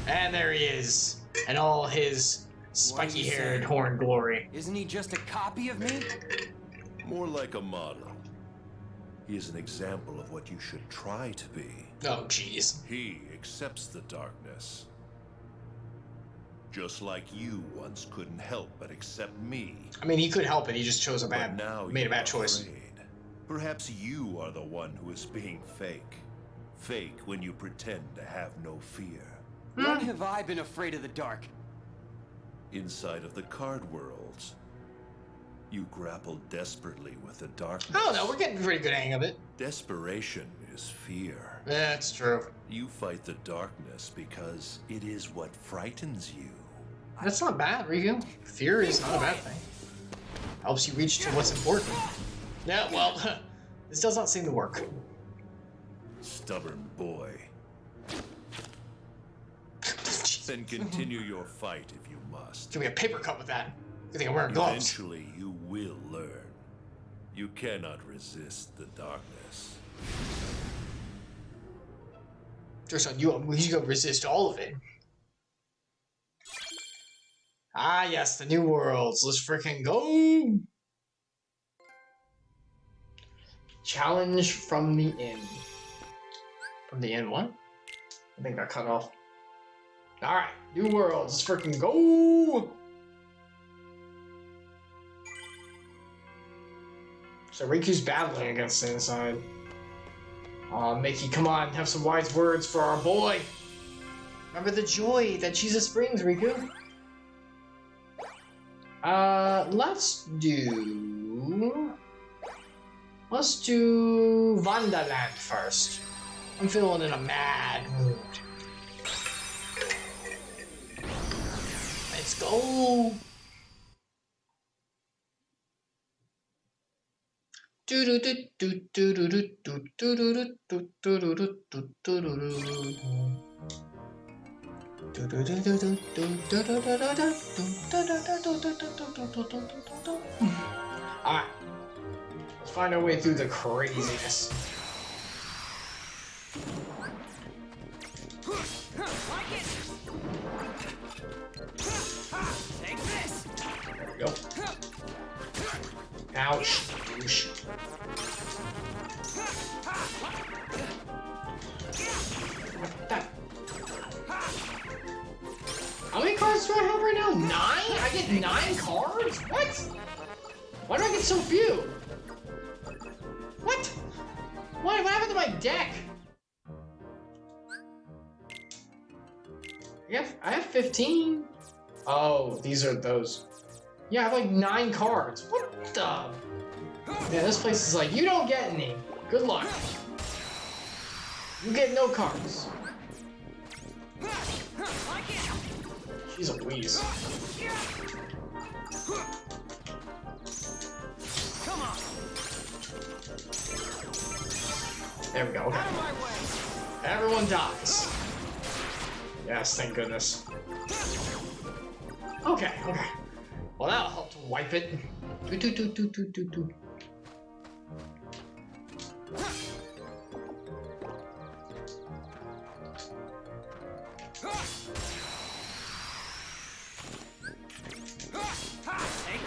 Speaker 1: And there he is. And all his spiky-haired
Speaker 3: saying?
Speaker 1: horn glory.
Speaker 3: Isn't he just a copy of me?
Speaker 5: More like a model. He is an example of what you should try to be.
Speaker 1: Oh, jeez.
Speaker 5: He accepts the darkness. Just like you once couldn't help but accept me.
Speaker 1: I mean, he could help it. He just chose a
Speaker 5: But
Speaker 1: bad,
Speaker 5: now
Speaker 1: made a
Speaker 5: you
Speaker 1: bad
Speaker 5: are
Speaker 1: choice.
Speaker 5: afraid. Perhaps you are the one who is being fake. Fake when you pretend to have no fear.
Speaker 3: When have I been afraid of the dark?
Speaker 5: Inside of the card worlds, you grapple desperately with the darkness.
Speaker 1: Oh no, we're getting a pretty good hang of it.
Speaker 5: Desperation is fear.
Speaker 1: That's true.
Speaker 5: You fight the darkness because it is what frightens you.
Speaker 1: That's not bad, Riku. Fear is not a bad thing. Helps you reach to what's important. Yeah, well, this does not seem to work.
Speaker 5: Stubborn boy. Then continue your fight if you must.
Speaker 1: Give me a paper cut with that. You think I'm wearing gloves?
Speaker 5: Eventually, you will learn. You cannot resist the darkness.
Speaker 1: Just on you, he's gonna resist all of it. Ah, yes, the new worlds. Let's freaking go! Challenge from the inn. From the inn, what? I think that cut off. Alright, new worlds. Let's freaking go! So Riku's battling against the inside. Aw, Mickey, come on, have some wise words for our boy. Remember the joy that Jesus brings, Riku. Let's do Vandaland first. I'm feeling in a mad mood. Let's go. Alright. Let's find our way through the craziness.
Speaker 2: Like it! Take this!
Speaker 1: There we go. Ouch. Oosh. That. How many cards do I have right now? 9? I get 9 cards? What? Why do I get so few? What? What happened to my deck? I have 15. Oh, these are those. Yeah, I have like 9 cards. What the? Yeah, this place is like, you don't get any. Good luck. You get no cards. She's a wheeze.
Speaker 2: Come on!
Speaker 1: There we go. Okay.
Speaker 2: Out of my way!
Speaker 1: Everyone dies. Yes, thank goodness. Okay. Well, that'll help to wipe it.
Speaker 2: Take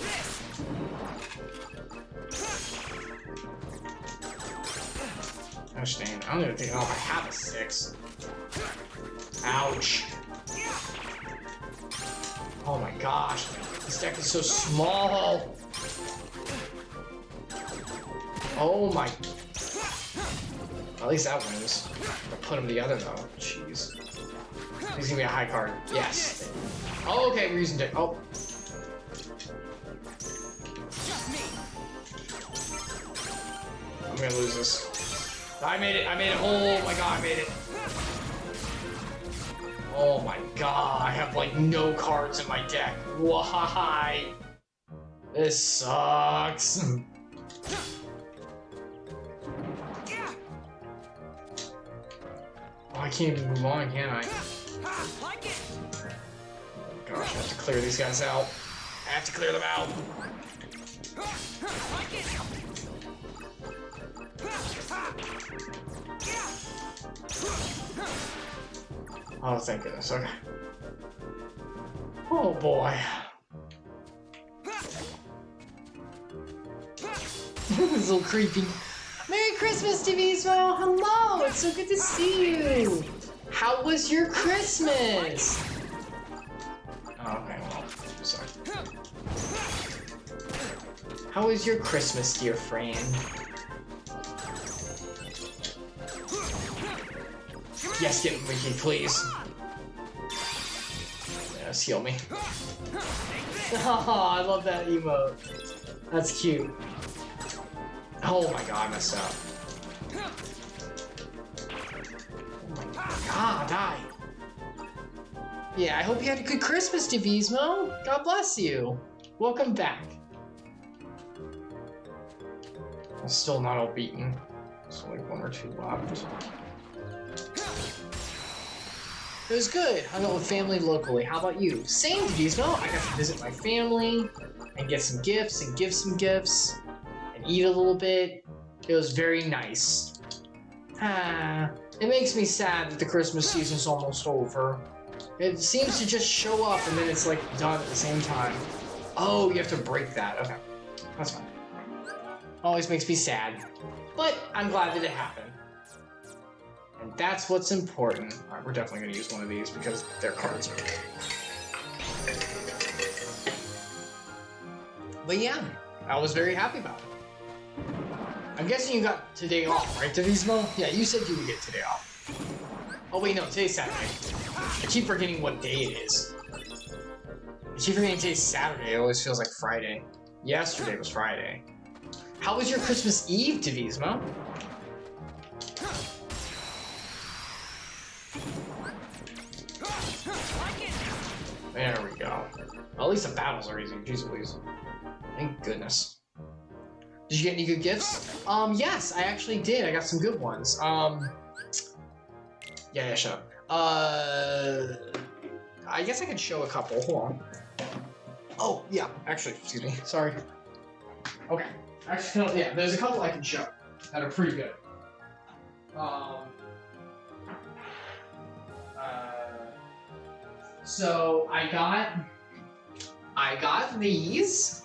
Speaker 2: this!
Speaker 1: Understand. I don't even think I have a 6. Ouch. Oh my gosh. This deck is so small. Oh my. At least that wins. I'll put them together though. Jeez. He's gonna be a high card. Yes. Oh, okay, we're using deck. Oh.
Speaker 2: Just me!
Speaker 1: I'm gonna lose this. I made it. I made it. Oh my god, I made it. Oh my god, I have like no cards in my deck. Why? This sucks. Oh, I can't even move on, can I?
Speaker 2: Like it!
Speaker 1: Gosh, I have to clear these guys out. I have to clear them out.
Speaker 2: Like it!
Speaker 1: Oh, thank goodness. Okay. Oh boy. This is a little creepy. Merry Christmas, Devotional! Hello! It's so good to see you! How was your Christmas? Oh, okay, well, sorry. How was your Christmas, dear friend? Yes, get me, please. Yes, heal me. Oh, I love that emote. That's cute. Oh my god, I messed up. Oh my god, die. Yeah, I hope you had a good Christmas, Devismo. God bless you. Welcome back. I'm still not all beaten. There's only 1 or 2 left. It was good. Hung out with family locally. How about you? Same, Devismo. I got to visit my family and get some gifts and give some gifts and eat a little bit. It was very nice. It makes me sad that the Christmas season's almost over. It seems to just show up and then it's like done at the same time. Oh, you have to break that. Okay, that's fine. Always makes me sad, but I'm glad that it happened. And that's what's important. All right, we're definitely gonna use one of these because their cards are good. But yeah, I was very happy about it. I'm guessing you got today off, right, Devismo? Yeah, you said you would get today off. Oh wait, no, today's Saturday. I keep forgetting what day it is. I keep forgetting today's Saturday. It always feels like Friday. Yesterday was Friday. How was your Christmas Eve, Devismo? There we go. Well, at least the battles are easy. Jeez Louise. Thank goodness. Did you get any good gifts? Yes, I actually did. I got some good ones. Yeah, shut up. I guess I could show a couple. Hold on. Oh, yeah. Actually, excuse me. Sorry. Okay. Actually, yeah, there's a couple I can show that are pretty good. So I got these.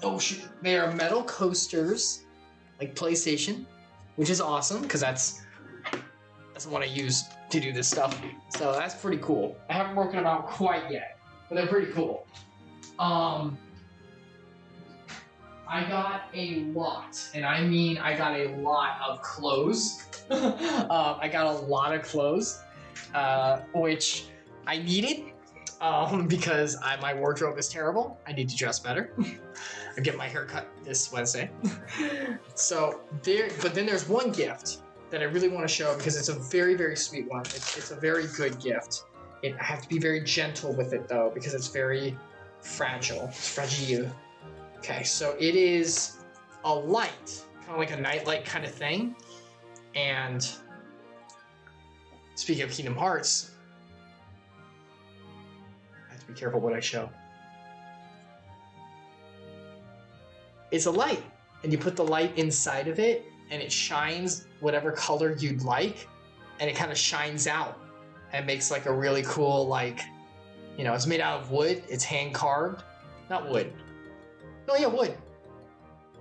Speaker 1: Oh shoot! They are metal coasters, like PlayStation, which is awesome because that's what I use to do this stuff. So that's pretty cool. I haven't broken them out quite yet, but they're pretty cool. I got a lot, and I mean I got a lot of clothes. I got a lot of clothes, which I needed because my wardrobe is terrible. I need to dress better. I get my hair cut this Wednesday. So but then there's one gift that I really want to show because it's a very, very sweet one. It's a very good gift. I have to be very gentle with it though because it's very fragile. It's fragile. Okay, so it is a light, kind of like a nightlight kind of thing. And speaking of Kingdom Hearts, I have to be careful what I show. It's a light, and you put the light inside of it, and it shines whatever color you'd like, and it kind of shines out and makes like a really cool, like, you know, it's made out of wood. It's hand carved, not wood. No, yeah, wood.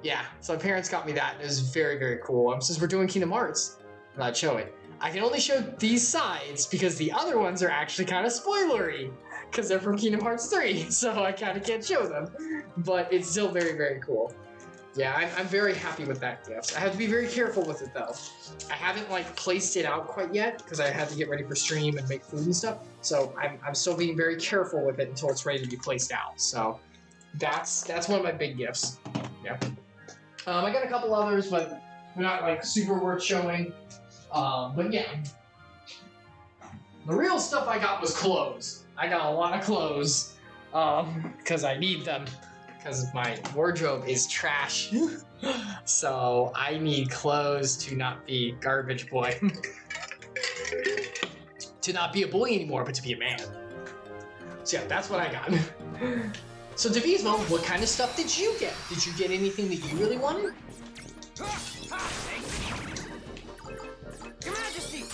Speaker 1: Yeah, so my parents got me that. It was very, very cool. Since we're doing Kingdom Hearts, I'd show it. I can only show these sides because the other ones are actually kind of spoilery because they're from Kingdom Hearts 3, so I kind of can't show them. But it's still very, very cool. Yeah, I'm very happy with that gift. I have to be very careful with it, though. I haven't, like, placed it out quite yet because I had to get ready for stream and make food and stuff. So I'm still being very careful with it until it's ready to be placed out. So that's one of my big gifts. Yeah. I got a couple others, but they're not, like, super worth showing. But yeah, the real stuff I got was clothes. I got a lot of clothes, because I need them, because my wardrobe is trash. So I need clothes to not be garbage boy. To not be a boy anymore, but to be a man. So yeah, that's what I got. So Devotional, what kind of stuff did you get? Did you get anything that you really wanted?
Speaker 2: Your Majesty!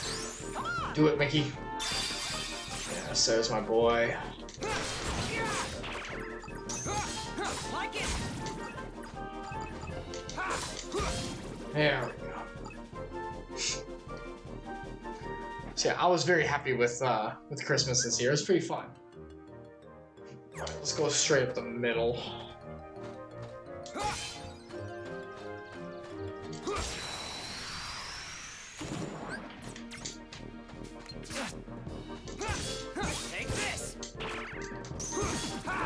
Speaker 2: Come on!
Speaker 1: Do it, Mickey. Yeah, so's my boy.
Speaker 2: Like it!
Speaker 1: There we go. So yeah, I was very happy with Christmas this year. It was pretty fun. All right, let's go straight up the middle.
Speaker 2: Take this!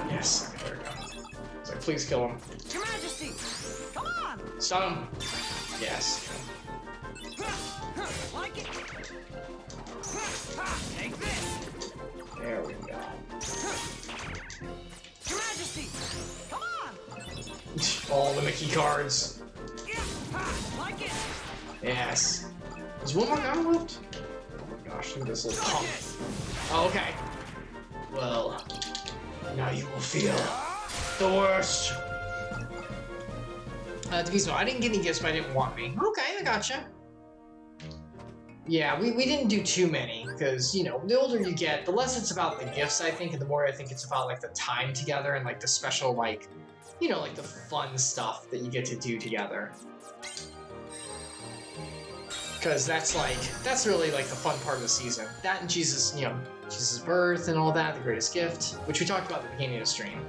Speaker 1: Yes, there we go. It's like, please kill him.
Speaker 2: Your Majesty! Come on!
Speaker 1: Stun him. Yes.
Speaker 2: Like it! Take this!
Speaker 1: There we go.
Speaker 2: Your Majesty! Come on!
Speaker 1: All the Mickey cards.
Speaker 2: Like it!
Speaker 1: Yes. There's one more guy left? Oh my gosh, look at this little pump. Oh, okay. Well, now you will feel the worst. Devotional, I didn't get any gifts, but I didn't want me. Okay, I gotcha. Yeah, we didn't do too many, because, you know, the older you get, the less it's about the gifts, I think, and the more I think it's about, like, the time together and, like, the special, like, you know, like, the fun stuff that you get to do together. Because that's really, like, the fun part of the season. That and Jesus, you know, Jesus' birth and all that, the greatest gift, which we talked about at the beginning of the stream.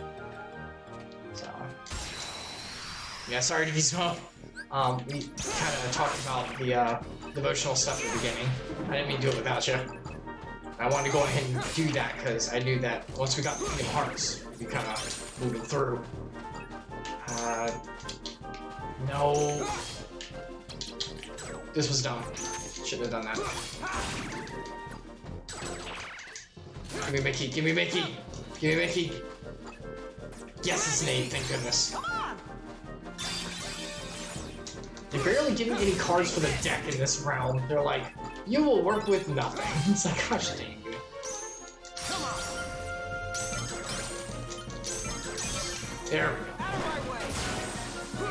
Speaker 1: So, yeah, sorry to be slow. We kind of talked about the devotional stuff at the beginning. I didn't mean to do it without you. I wanted to go ahead and do that because I knew that once we got the Kingdom Hearts, we kind of moving through. No. This was dumb. Shouldn't have done that. Give me Mickey, give me Mickey, give me Mickey. Yes, it's an 8, thank goodness. They barely give me any cards for the deck in this round. They're like, you will work with nothing. It's like, gosh dang you. There we go.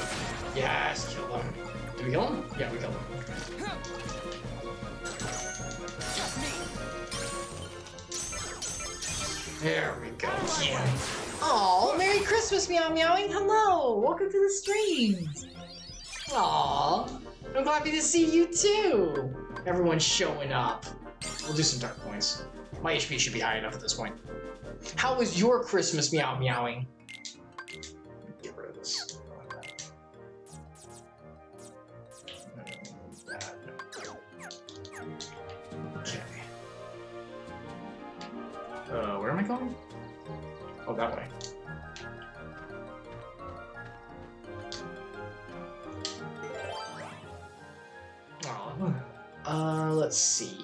Speaker 1: Yes, kill him. Did we kill him? Yeah, we killed him. There we go. Yeah. Aw, Merry Christmas, Meow Meowing. Hello, welcome to the stream. Aw, I'm glad to see you too. Everyone's showing up. We'll do some dark points. My HP should be high enough at this point. How was your Christmas, Meow Meowing? Get rid of this. Okay. Where am I going? Oh, that way. Let's see.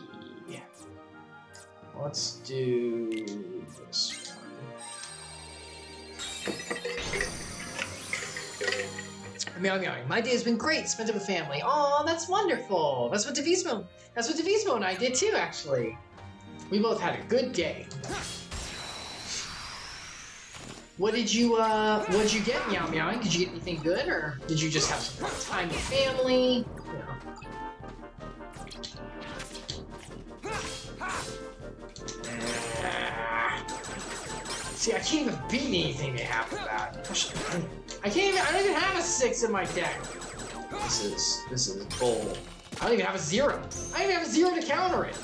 Speaker 1: Let's do this one. Meow meowing. My day has been great. Spent it with family. Oh, that's wonderful. That's what Devotional and I did too, actually. We both had a good day. What did you get, Meow Meowing? Did you get anything good, or did you just have some fun time with family? You know. See, I can't even beat anything they have with that. I don't even have a 6 in my deck. This is bull. I don't even have a 0. I don't even have a 0 to counter it.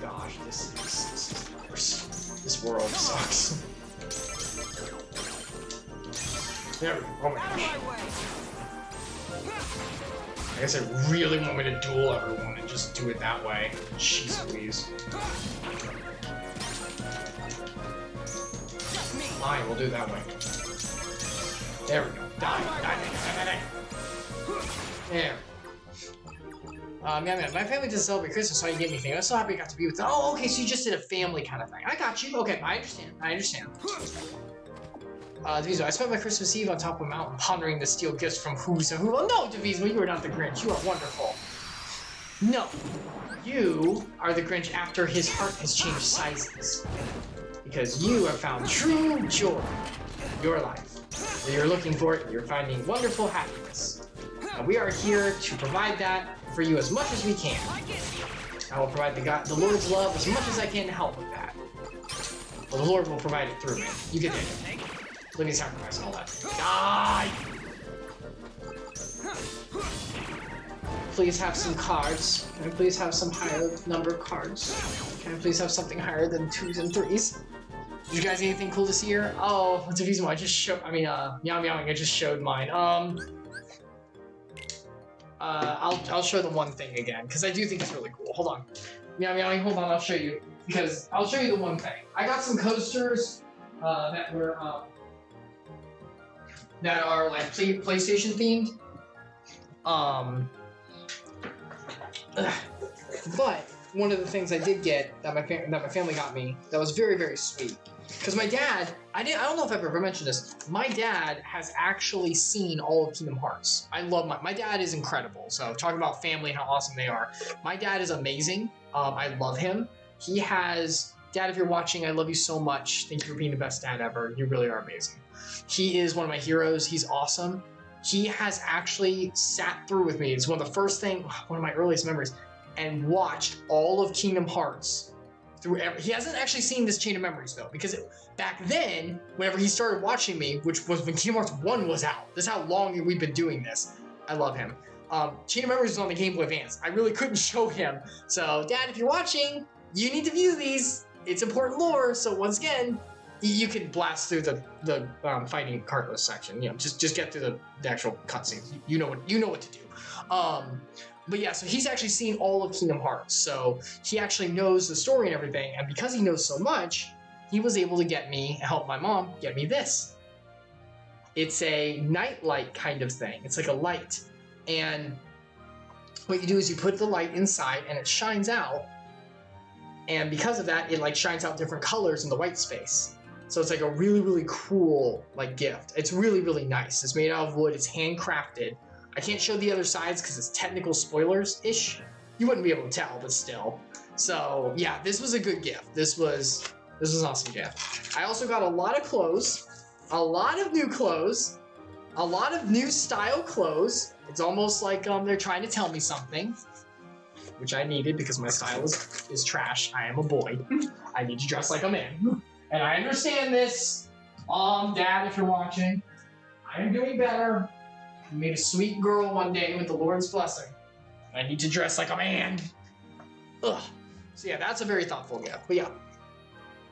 Speaker 1: Gosh, this is the worst. This world sucks. There we go. Oh my gosh. I guess I really want me to duel everyone and just do it that way. Jeez Louise. Fine, we'll do it that way. There we go. Die. There. Yeah, my family doesn't celebrate Christmas, so I didn't get anything. I was so happy I got to be with them. Oh, okay, so you just did a family kind of thing. I got you. Okay, I understand. Devotional, I spent my Christmas Eve on top of a mountain pondering the steel gifts from who's and who. Oh, no, Devotional, you are not the Grinch. You are wonderful. No, you are the Grinch after his heart has changed sizes. Because you have found true joy in your life. Where you're looking for it, you're finding wonderful happiness. And we are here to provide that for you as much as we can. I will provide the Lord's love as much as I can to help with that. Well, the Lord will provide it through me. You get it. Living sacrifice and all that. Die! Please have some cards. Can I please have some higher number cards? Can I please have something higher than 2s and 3s? Did you guys see anything cool this year? Oh, what's the reason why I just showed? Meow Meowing. I just showed mine. I'll show the one thing again because I do think it's really cool. Hold on, Meow Meowing. Hold on, I'll show you because I'll show you the one thing. I got some coasters that are like PlayStation themed. But one of the things I did get that my family got me that was very, very sweet. Because my dad, I don't know if I've ever mentioned this. My dad has actually seen all of Kingdom Hearts. I love my dad is incredible. So talking about family, how awesome they are. My dad is amazing. I love him. He has, Dad, if you're watching, I love you so much. Thank you for being the best dad ever. You really are amazing. He is one of my heroes. He's awesome. He has actually sat through with me. It's one of my earliest memories, and watched all of Kingdom Hearts. He hasn't actually seen this Chain of Memories though, because back then, whenever he started watching me, which was when Kingdom Hearts 1 was out, this is how long we've been doing this. I love him. Chain of Memories is on the Game Boy Advance. I really couldn't show him. So, Dad, if you're watching, you need to view these. It's important lore. So once again, you can blast through the fighting cartless section. You know, just get through the actual cutscenes. You know what to do. But yeah, so he's actually seen all of Kingdom Hearts, so he actually knows the story and everything, and because he knows so much, he was able to help my mom get me this. It's a nightlight kind of thing. It's like a light, and what you do is you put the light inside, and it shines out, and because of that, it like shines out different colors in the white space. So it's like a really, really cool like gift. It's really, really nice. It's made out of wood. It's handcrafted. I can't show the other sides because it's technical spoilers-ish. You wouldn't be able to tell, but still. So yeah, this was a good gift. This was an awesome gift. I also got a lot of clothes, a lot of new clothes, a lot of new style clothes. It's almost like they're trying to tell me something, which I needed because my style is trash. I am a boy. I need to dress like a man. And I understand this. Dad, if you're watching, I am doing better. I made a sweet girl one day with the Lord's blessing. I need to dress like a man. Ugh. So yeah, that's a very thoughtful gift. But yeah.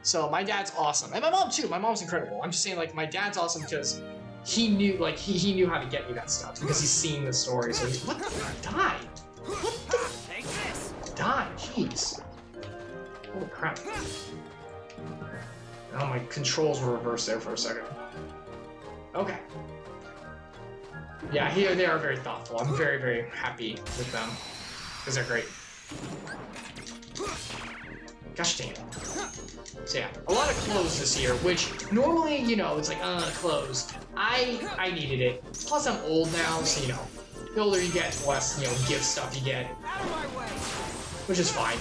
Speaker 1: So my dad's awesome. And my mom too. My mom's incredible. I'm just saying like my dad's awesome because he knew like he knew how to get me that stuff because he's seen the story. So he's, what the die? What the?
Speaker 2: Take this.
Speaker 1: Die, jeez. Holy crap. Oh, my controls were reversed there for a second. Okay. Yeah, they are very thoughtful. I'm very, very happy with them. Because they're great. Gosh dang it. So yeah, a lot of clothes this year, which normally, you know, it's like, clothes. I needed it. Plus I'm old now, so you know, the older you get, the less, you know, gift stuff you get.
Speaker 2: Out of my way.
Speaker 1: Which is fine.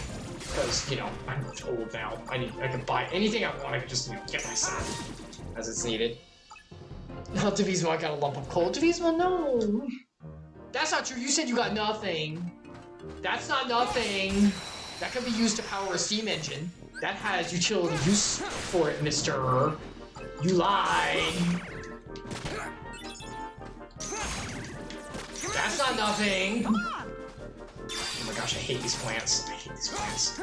Speaker 1: Because, you know, I'm old now. I can buy anything I want. I can just, you know, get myself as it's needed. No, Devismo, I got a lump of coal. Devismo, no. That's not true. You said you got nothing. That's not nothing. That can be used to power a steam engine. That has utility use for it, mister. You lied. That's not nothing. Oh my gosh, I hate these plants. I hate these plants.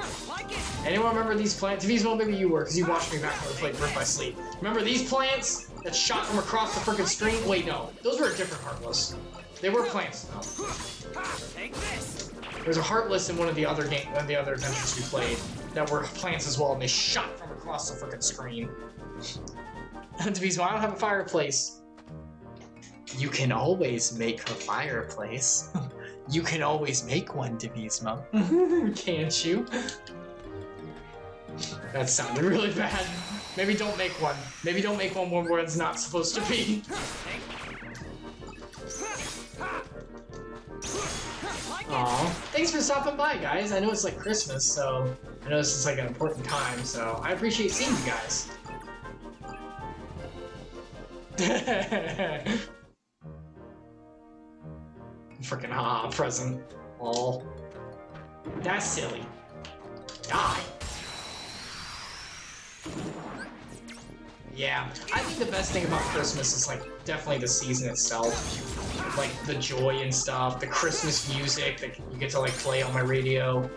Speaker 1: Anyone remember these plants? Devismo, maybe you were, because you watched me back when I played Birth by Sleep. Remember these plants that shot from across the freaking screen? Wait, no. Those were a different Heartless. They were plants, though. There's a Heartless in one of the other adventures we played that were plants as well, and they shot from across the freaking screen. Devismo, I don't have a fireplace. You can always make a fireplace. You can always make one, Devismo. Can't you? That sounded really bad. Maybe don't make one. Maybe don't make one where it's not supposed to be. Aw, thanks for stopping by, guys. I know it's like Christmas, so I know this is like an important time, so I appreciate seeing you guys. Freaking present. Oh, that's silly. Die. Yeah, I think the best thing about Christmas is like definitely the season itself. Like the joy and stuff, the Christmas music that you get to like play on my radio.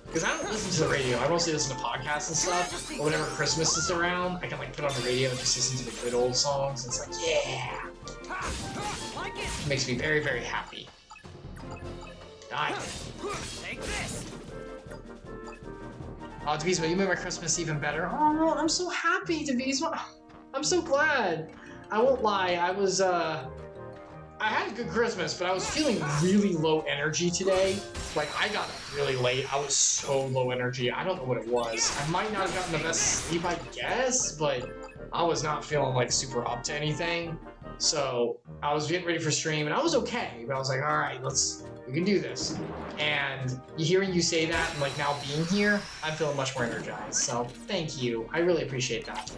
Speaker 1: Because I don't listen to the radio, I mostly listen to podcasts and stuff. But whenever Christmas is around, I can like put on the radio and just listen to the good old songs. And it's like, yeah! It makes me very, very happy. Die.
Speaker 2: Take this.
Speaker 1: Oh, Devismo, you made my Christmas even better. Oh, I'm so happy, Devismo. I'm so glad. I won't lie, I had a good Christmas, but I was feeling really low energy today. Like, I got up really late. I was so low energy. I don't know what it was. I might not have gotten the best sleep, I guess, but I was not feeling, like, super up to anything. So, I was getting ready for stream, and I was okay. But I was like, all right, we can do this. And hearing you say that, and, like, now being here, I'm feeling much more energized. So, thank you. I really appreciate that.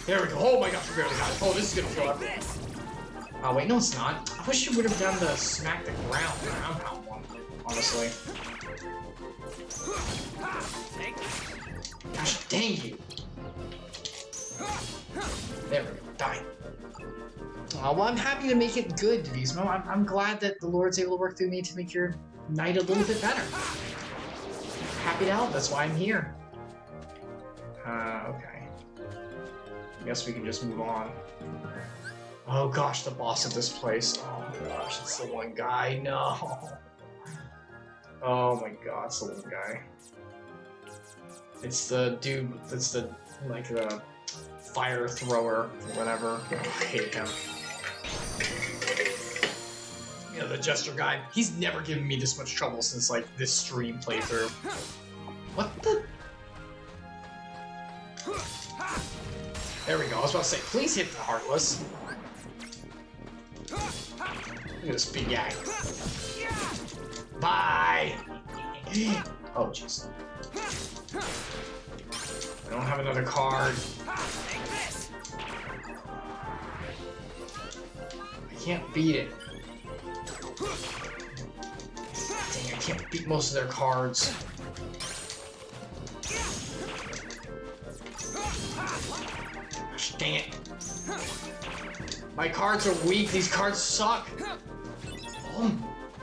Speaker 1: There we go. Oh my gosh, we barely got it. Oh, this is gonna feel epic. Oh, wait, no, it's not. I wish you would have done the smack the ground pound one, honestly. Gosh, dang you. There we go. Die. Oh, well, I'm happy to make it good, Devismo. I'm glad that the Lord's able to work through me to make your night a little bit better. Happy to help. That's why I'm here. Okay. I guess we can just move on. Oh gosh, the boss of this place. Oh my gosh, it's the one guy. No. Oh my god, it's the one guy. It's the dude that's the, like, the fire thrower or whatever. I hate him. You know, the jester guy. He's never given me this much trouble since, like, this stream playthrough. What the? There we go. I was about to say, please hit the Heartless. Look at this big guy. Bye! Oh, jeez. I don't have another card. I can't beat it. Dang, I can't beat most of their cards. Gosh, dang it. My cards are weak. These cards suck. Oh,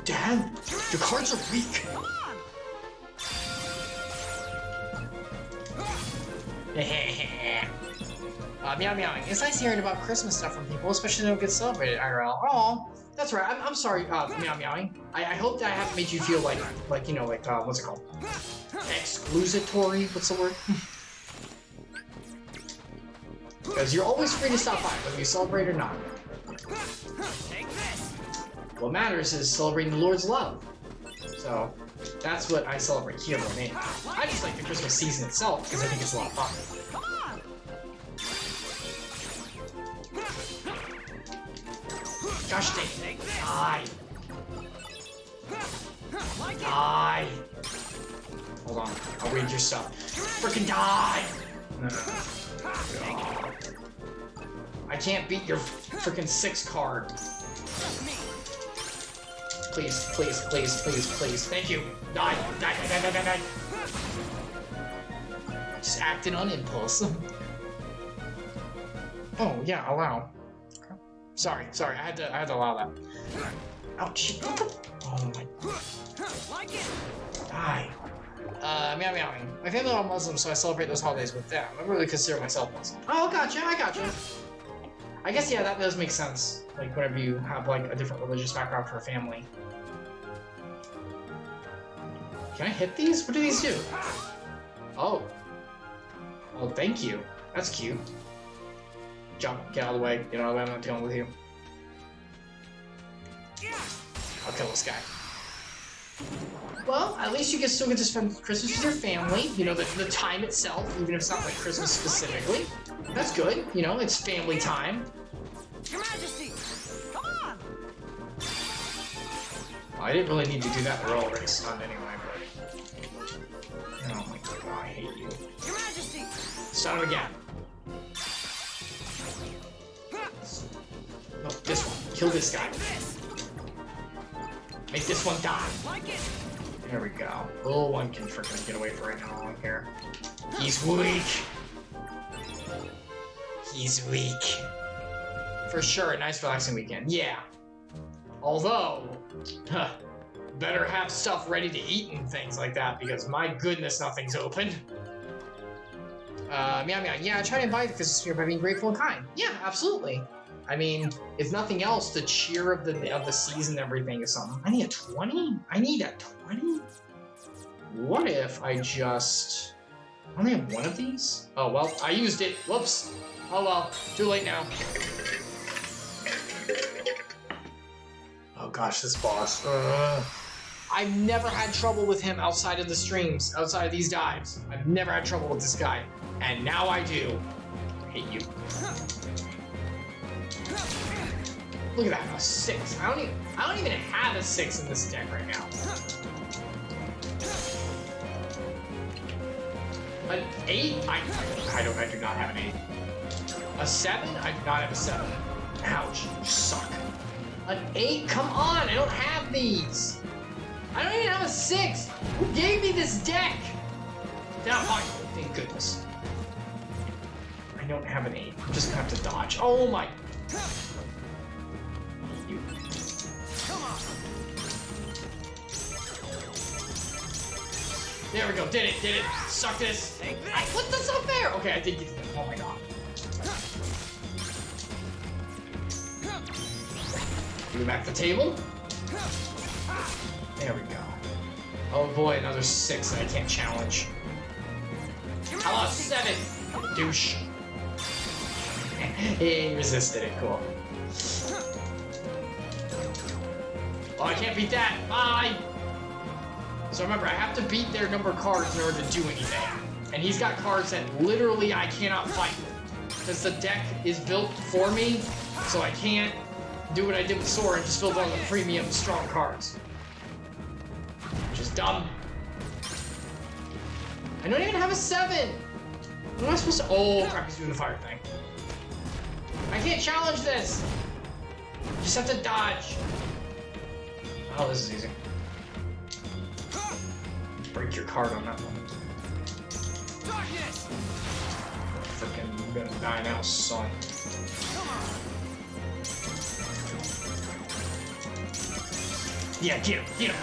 Speaker 1: Dad, your cards are weak. Meow meowing. It's nice hearing about Christmas stuff from people, especially they don't get celebrated IRL. Oh, that's right. I'm sorry, meow meowing. I hope that I haven't made you feel like you know, like what's it called? Exclusatory. What's the word? Because you're always free to stop by, whether you celebrate or not. What matters is celebrating the Lord's love. So, that's what I celebrate here for me. I just like the Christmas season itself, because I think it's a lot of fun. Gosh dang it. Die. Die. Hold on. I'll read your stuff. Freaking die. I can't beat your freaking 6 card. Please, please, please, please, please. Thank you. Die. Die, die, die, die, die. Just acting on impulse. Oh, yeah, allow. Sorry, I had to allow that. Oh, shit. Oh, my. Die. Meow meowing. My family are all Muslim, so I celebrate those holidays with them. I don't really consider myself Muslim. Oh, gotcha, I gotcha. I guess, yeah, that does make sense. Like, whenever you have, like, a different religious background for a family. Can I hit these? What do these do? Oh. Oh, thank you. That's cute. Jump. Get out of the way. Get out of the way. I'm not dealing with you. I'll kill this guy. Well, at least you still get to spend Christmas with your family. You know, the time itself, even if it's not like Christmas specifically. That's good. You know, it's family time.
Speaker 2: Your Majesty, come on!
Speaker 1: Well, I didn't really need to do that. They're already stunned anyway, but... Oh my god, I hate you.
Speaker 2: Your Majesty!
Speaker 1: Stun him again. No, this one. Kill this guy. Make this one die.
Speaker 2: Like it.
Speaker 1: There we go. Little one can freaking get away for right now on here. He's weak. He's weak. For sure, a nice relaxing weekend. Yeah. Although, better have stuff ready to eat and things like that, because my goodness, nothing's open. Meow meow. Yeah, I try to invite the Christmas spirit by being grateful and kind. Yeah, absolutely. I mean, if nothing else, the cheer of the season and everything is something. I need a 20? I need a 20? What if I just... I only have one of these? Oh, well, I used it. Whoops. Oh, well. Too late now. Oh, gosh, this boss. I've never had trouble with him outside of the streams, outside of these dives. I've never had trouble with this guy. And now I do. I hate you. Look at that, a 6. I don't even have a 6 in this deck right now. An 8? I do not have an 8. A 7? I do not have a 7. Ouch, you suck. An 8? Come on, I don't have these. I don't even have a 6. Who gave me this deck? Now, thank goodness. I don't have an 8. I'm just gonna have to dodge. Oh my. There we go, did it. Suck this. What? That's not fair. Okay, I did get it. Oh my god. Give me back the table. There we go. Oh boy, another 6 that I can't challenge. I lost 7. Douche. He resisted it, cool. Oh, I can't beat that. Bye. So remember, I have to beat their number of cards in order to do anything. And he's got cards that literally I cannot fight. Because the deck is built for me, so I can't do what I did with Sora and just build all the premium strong cards. Which is dumb. I don't even have a 7! What am I supposed to... Oh, crap, he's doing the fire thing. I can't challenge this! I just have to dodge. Oh, this is easy. Break your card on that one.
Speaker 2: Darkness!
Speaker 1: Freaking gonna die now, son. Yeah, get him.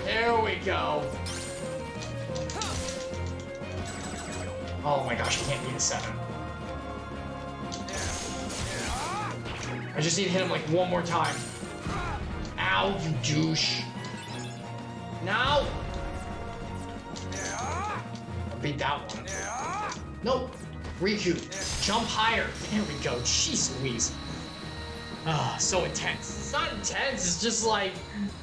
Speaker 1: There we go. Oh my gosh, I can't beat a 7. I just need to hit him like one more time. Ow, you douche. Now! I'll beat that one. Nope. Riku, jump higher. There we go. Jeez Louise. Ah, so intense. It's not intense, it's just like...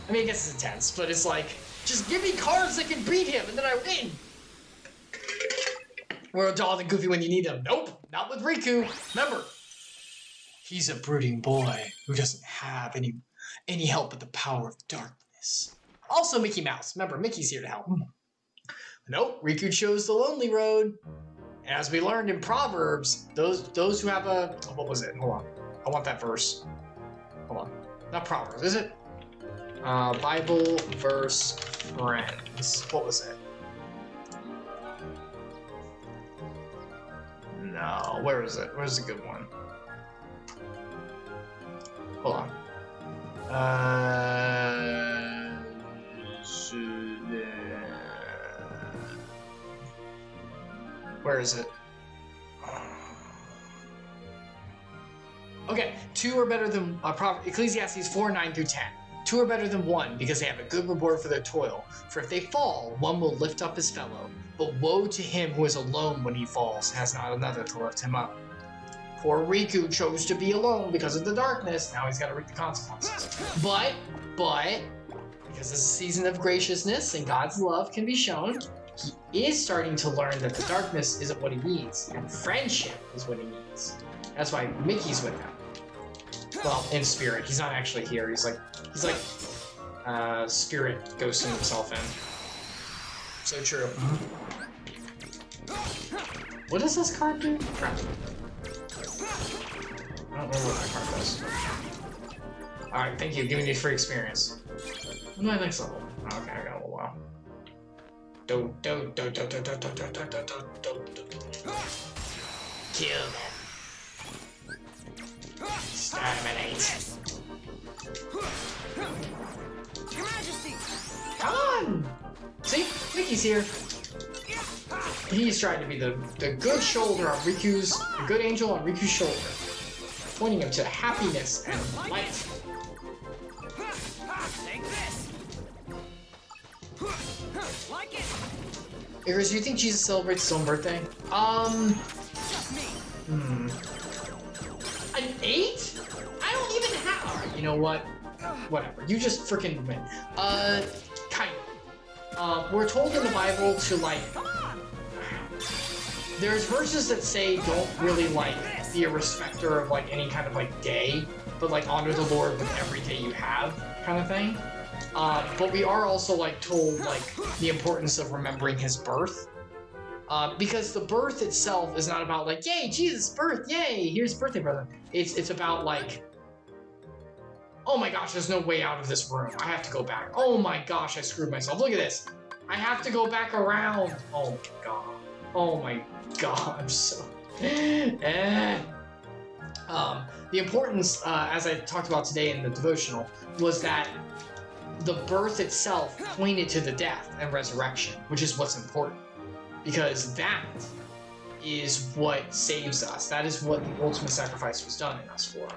Speaker 1: I mean, I guess it's intense, but it's like... Just give me cards that can beat him, and then I win! We're a Donald and Goofy when you need them. Nope, not with Riku. Remember, He's a brooding boy who doesn't have any help but the power of darkness. Also Mickey Mouse. Remember, Mickey's here to help. Nope, Riku chose the lonely road. And as we learned in Proverbs, those who have a... what was it? Hold on. I want that verse. Hold on. Not Proverbs, is it? Bible verse friends. What was it? No, where is it? Where's the good one? Hold on. Where is it? Okay, 2 are better than Ecclesiastes 4:9-10. 2 are better than 1 because they have a good reward for their toil. For if they fall, one will lift up his fellow. But woe to him who is alone when he falls, and has not another to lift him up. Poor Riku chose to be alone because of the darkness. Now he's got to reap the consequences. But, because this is a season of graciousness and God's love can be shown, he is starting to learn that the darkness isn't what he needs, and friendship is what he needs. That's why Mickey's with him. Well, in spirit. He's not actually here. He's like spirit ghosting himself in. So true. What does this card do? Crap. I don't remember what that card does. Alright, thank you. Give me the free experience. What's my next level? Okay, I got a little while. Kill them. Exterminate.
Speaker 2: Your Majesty!
Speaker 1: Come on! See? Mickey's here. He's trying to be the good shoulder on Riku's, the good angel on Riku's shoulder. Pointing him to happiness and light.
Speaker 2: Take this! Like it!
Speaker 1: Icarus, do you think Jesus celebrates his own birthday?
Speaker 2: Just me!
Speaker 1: An 8? I don't even have. Alright, you know what? Whatever. You just freaking win. Kind of. We're told in the Bible to, like... There's verses that say don't really, like, be a respecter of, like, any kind of, like, day, but, like, honor the Lord with every day you have, kind of thing. But we are also, like, told, like, the importance of remembering his birth. Because the birth itself is not about, like, yay, Jesus' birth, yay, here's birthday present. It's about, like, oh my gosh, there's no way out of this room. I have to go back. Oh my gosh, I screwed myself. Look at this. I have to go back around. Oh my god. Oh my god, I'm so... The importance, as I talked about today in the devotional, was that the birth itself pointed to the death and resurrection, which is what's important. Because that is what saves us. That is what the ultimate sacrifice was done in us for.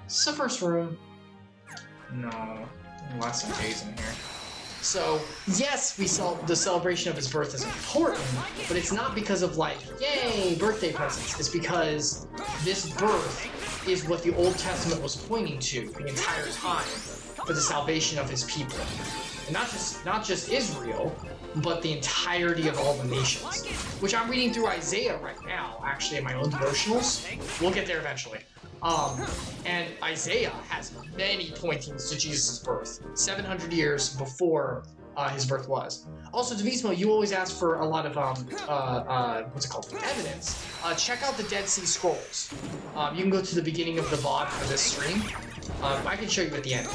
Speaker 1: Is this the first room? No. Last some days in here. So, yes, we saw the celebration of his birth is important, but it's not because of, like, yay, birthday presents. It's because this birth is what the Old Testament was pointing to the entire time for the salvation of his people. And not just Israel, but the entirety of all the nations. Which I'm reading through Isaiah right now, actually, in my own devotionals. We'll get there eventually. And Isaiah has many pointings to Jesus' birth, 700 years before his birth was. Also, Devotional, you always ask for a lot of, what's it called, evidence. Check out the Dead Sea Scrolls. You can go to the beginning of the VOD for this stream. I can show you at the end.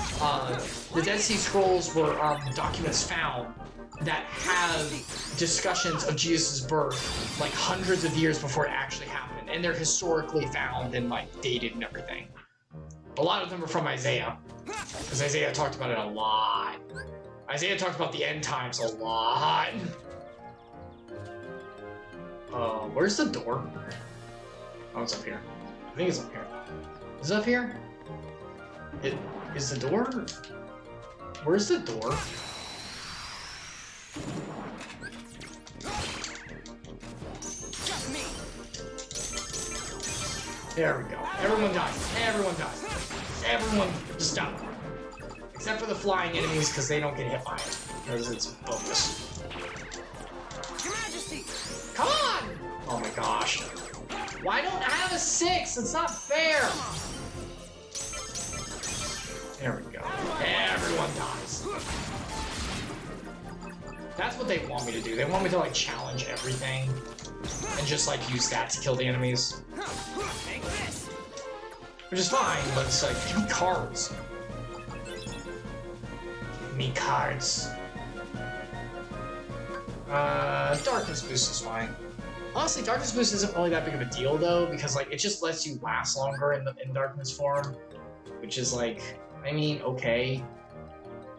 Speaker 1: The Dead Sea Scrolls were documents found that have discussions of Jesus' birth like hundreds of years before it actually happened, and they're historically found and like dated and everything. A lot of them are from Isaiah, because Isaiah talked about it a lot. Isaiah talked about the end times a lot. Where's the door? Oh, it's up here. I think it's up here. Is it up here? Is the door? Where's the door? There we go. Everyone dies. Everyone dies. Everyone just die. Except for the flying enemies, because they don't get hit by it. Because it's bogus.
Speaker 2: Your Majesty!
Speaker 1: Come on! Oh my gosh. Why don't I have a 6? It's not fair! That's what they want me to do. They want me to like challenge everything and just like use that to kill the enemies.
Speaker 2: Take this.
Speaker 1: Which is fine, but it's like, give me cards. Give me cards. Darkness boost is fine. Honestly, darkness boost isn't really that big of a deal though, because like it just lets you last longer in darkness form, which is like, I mean, okay.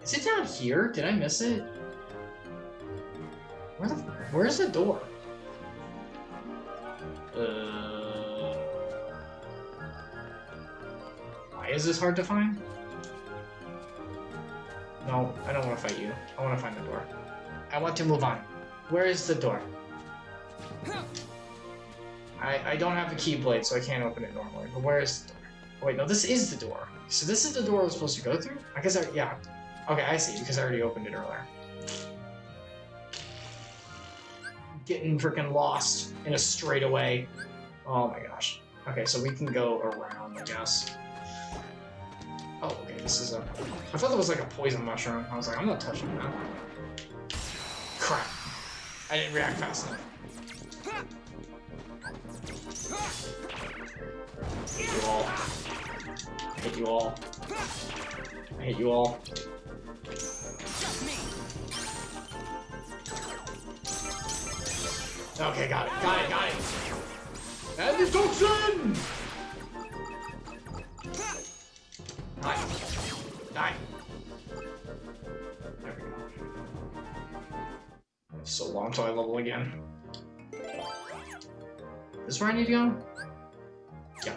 Speaker 1: Is it down here? Did I miss it? Where's the door? Why is this hard to find? No, I don't want to fight you. I want to find the door. I want to move on. Where is the door? I don't have the keyblade, so I can't open it normally. But where is the door? Oh, wait, no, this is the door. So this is the door I was supposed to go through? I guess yeah. Okay, I see, because I already opened it earlier. Getting freaking lost in a straightaway. Oh my gosh. Okay, so we can go around, I guess. Oh, okay, this is a... I thought that was like a poison mushroom. I was like, I'm not touching that. Crap. I didn't react fast enough. I hate you all. I hate you all. I hate you all. Okay, got it. Got it, got it. And the toxin! Die. Die. There we go. It's so long till I level again. Is this where I need to go? Yeah.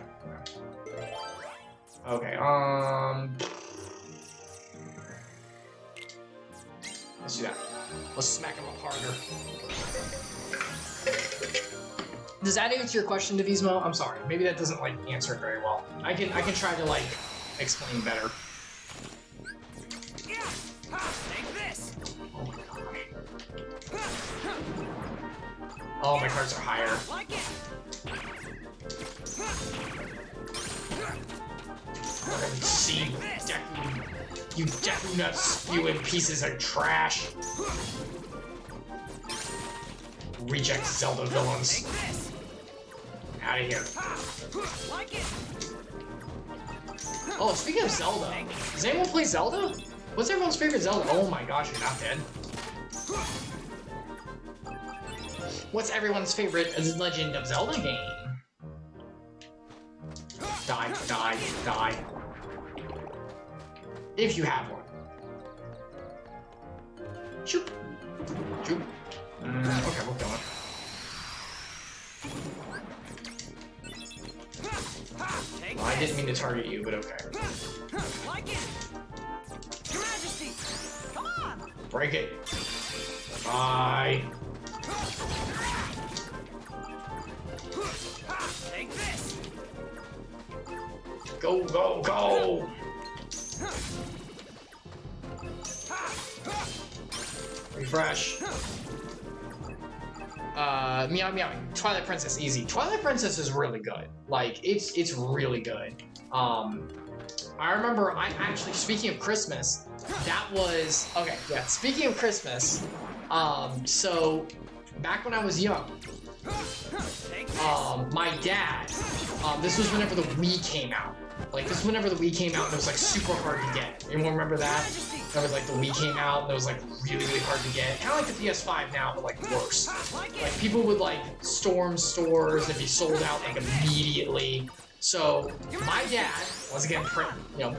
Speaker 1: Okay, let's do that. Let's smack him up harder. Does that answer your question, Devotional? I'm sorry. Maybe that doesn't like answer it very well. I can try to like explain better.
Speaker 2: Yeah. Take this.
Speaker 1: Oh my gosh. Oh, my cards are higher.
Speaker 2: Like it.
Speaker 1: See, Deku. You Deku nuts spewing pieces of trash. Reject Zelda villains.
Speaker 2: Take this.
Speaker 1: Out of here.
Speaker 2: Like it.
Speaker 1: Oh, speaking of Zelda, does anyone play Zelda? What's everyone's favorite Zelda? Oh my gosh, you're not dead. What's everyone's favorite Legend of Zelda game? Die, die, die. If you have one. Shoop. Shoop. Okay, we're going. Well, I didn't mean to target you, but okay.
Speaker 2: Like it. Your Majesty. Come on.
Speaker 1: Break it. Bye.
Speaker 2: Take this.
Speaker 1: Go, go, go! Refresh. Meow meow. Twilight Princess, easy. Twilight Princess is really good. Like, it's really good. I remember, actually, speaking of Christmas, that was, okay, yeah, speaking of Christmas, so, back when I was young, my dad, this was whenever the Wii came out. Like, this was whenever the Wii came out and it was, like, super hard to get. Anyone remember that? Remember, like, the Wii came out and it was, like, really, really hard to get. Kind of like the PS5 now, but, like, worse. Like, people would, like, storm stores and be sold out, like, immediately. So, my dad, once again, you know,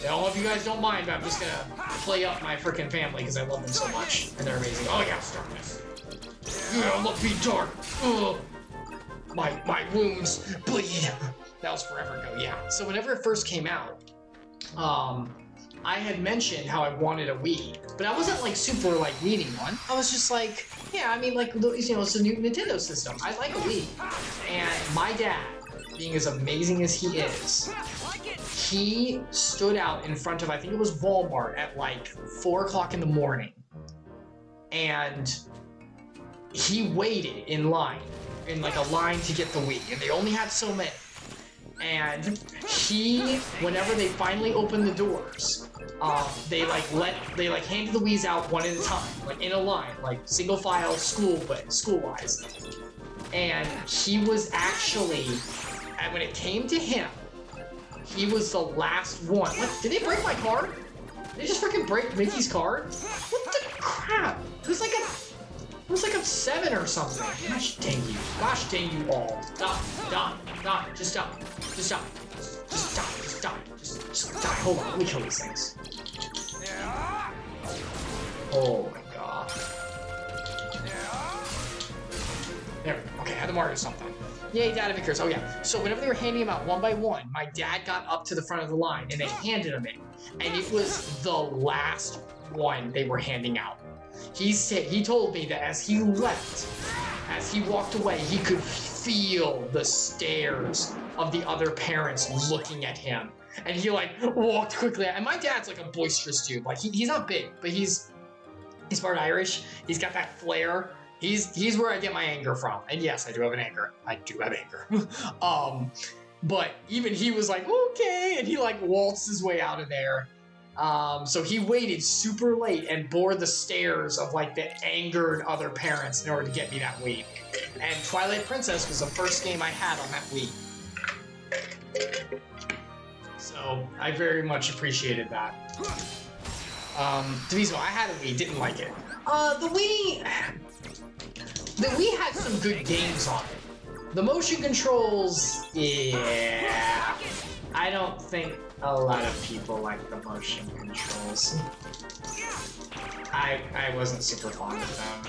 Speaker 1: all of you guys don't mind, but I'm just gonna play up my freaking family because I love them so much. And they're amazing. Oh, yeah, darkness. Yeah, look me dark. Ugh. My wounds bleed. That was forever ago, yeah. So whenever it first came out, I had mentioned how I wanted a Wii, but I wasn't like super like needing one. I was just like, yeah, I mean, like, you know, it's a new Nintendo system. I like a Wii. And my dad, being as amazing as he is, he stood out in front of, I think it was Walmart at like 4 o'clock in the morning, and he waited in line, in like a line to get the Wii, and they only had so many. And he, whenever they finally opened the doors, they handed the Wii's out one at a time, like in a line, like single file school-wise. And he was actually, and when it came to him, he was the last one. What? Did they break my card? Did they just freaking break Mickey's card? What the crap? It was like a 7 or something. Gosh dang you. Gosh dang you all. Stop. Just stop. Just stop. Just die. Hold on, let me kill these things. Oh my god. There we go. Okay, I had to mark something. Yay, data makers. Oh yeah. So whenever they were handing them out one by one, my dad got up to the front of the line and they handed him in. And it was the last one they were handing out. He told me that as he left, as he walked away, he could feel the stares of the other parents looking at him. And he like walked quickly. And my dad's like a boisterous dude. Like he's not big, but he's part Irish. He's got that flair. He's where I get my anger from. And yes, I do have anger. But even he was like, okay, and he like waltzed his way out of there. So he waited super late and bore the stares of like the angered other parents in order to get me that Wii. And Twilight Princess was the first game I had on that Wii. So I very much appreciated that. Devotional, I had a Wii, didn't like it. The Wii had some good games on it. The motion controls, yeah. I don't think a lot of people like the motion controls. I wasn't super fond of them.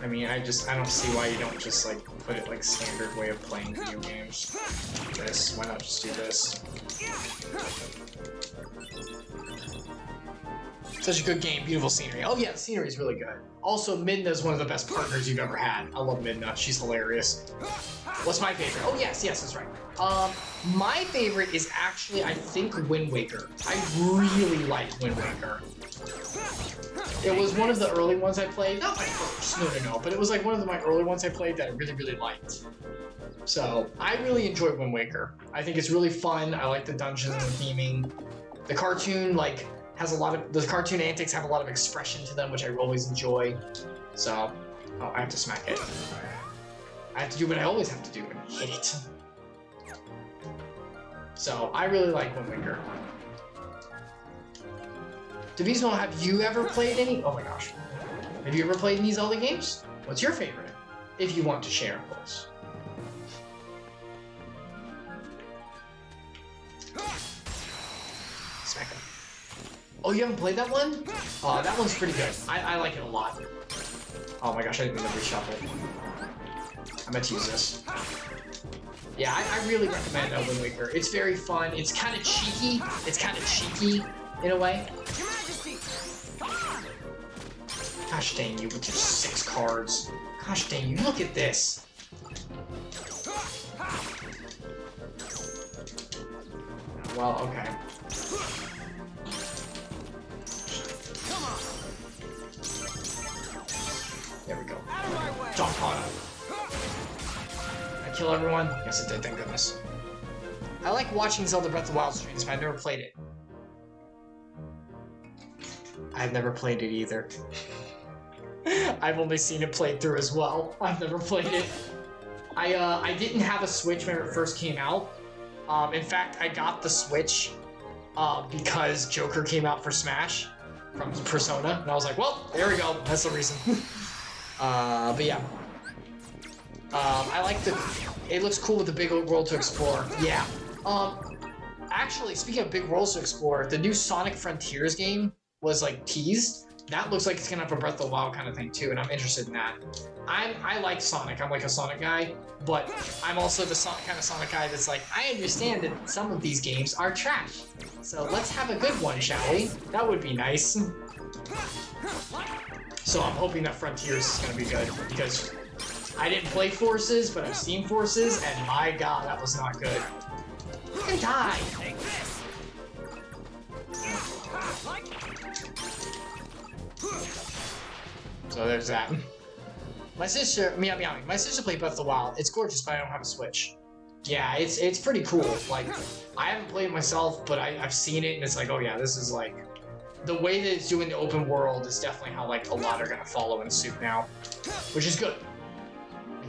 Speaker 1: I mean, I don't see why you don't just like put it like standard way of playing video games. This, why not just do this? Such a good game, beautiful scenery. Oh yeah, the scenery is really good. Also, Midna is one of the best partners you've ever had. I love Midna, she's hilarious. What's my favorite? Oh yes, that's right. My favorite is actually, I think, Wind Waker. I really like Wind Waker. It was one of the early ones I played. Not my first, no, but it was like one of my early ones I played that I really, really liked. So, I really enjoyed Wind Waker. I think it's really fun. I like the dungeons and the theming. The cartoon, like, has a lot of, the cartoon antics have a lot of expression to them, which I always enjoy. So, oh, I have to smack it. I have to do what I always have to do and hit it. So, I really like Wind Waker. Devotional, have you ever played any? Oh my gosh. Have you ever played any Zelda games? What's your favorite? If you want to share, of course. Smack him. Oh, you haven't played that one? That one's pretty good. I like it a lot. Oh my gosh, I didn't mean to reshuffle. I meant to use this. Yeah, I really recommend Wind Waker. It's very fun. It's kind of cheeky. In a way.
Speaker 2: Your Majesty! Come on!
Speaker 1: Gosh dang you with your 6 cards. Gosh dang you, look at this. Well, okay.
Speaker 2: Come on!
Speaker 1: There we go.
Speaker 2: Out of my way!
Speaker 1: Jump on him. Did I kill everyone? Yes, it did, thank goodness. I like watching Zelda Breath of the Wild streams, but I've never played it. I've never played it either. I've only seen it played through as well. I've never played it. I didn't have a Switch when it first came out. In fact, I got the Switch because Joker came out for Smash from Persona, and I was like, well, there we go. That's the reason. But yeah. I like it looks cool with the big old world to explore. Yeah. Actually, speaking of big worlds to explore, the new Sonic Frontiers game was like teased. That looks like it's gonna have a Breath of the Wild kind of thing too, and I'm interested in that. I like Sonic. I'm like a Sonic guy, but I'm also the kind of Sonic guy that's like, I understand that some of these games are trash. So let's have a good one, shall we? That would be nice. So I'm hoping that Frontiers is gonna be good, because I didn't play Forces, but I've seen Forces, and my god, that was not good. You can die!
Speaker 2: Take this!
Speaker 1: So there's that. My sister played Breath of the Wild. It's gorgeous, but I don't have a Switch. Yeah, it's pretty cool. Like, I haven't played it myself, but I've seen it, and it's like, oh yeah, this is like the way that it's doing the open world is definitely how like a lot are gonna follow in suit now, which is good.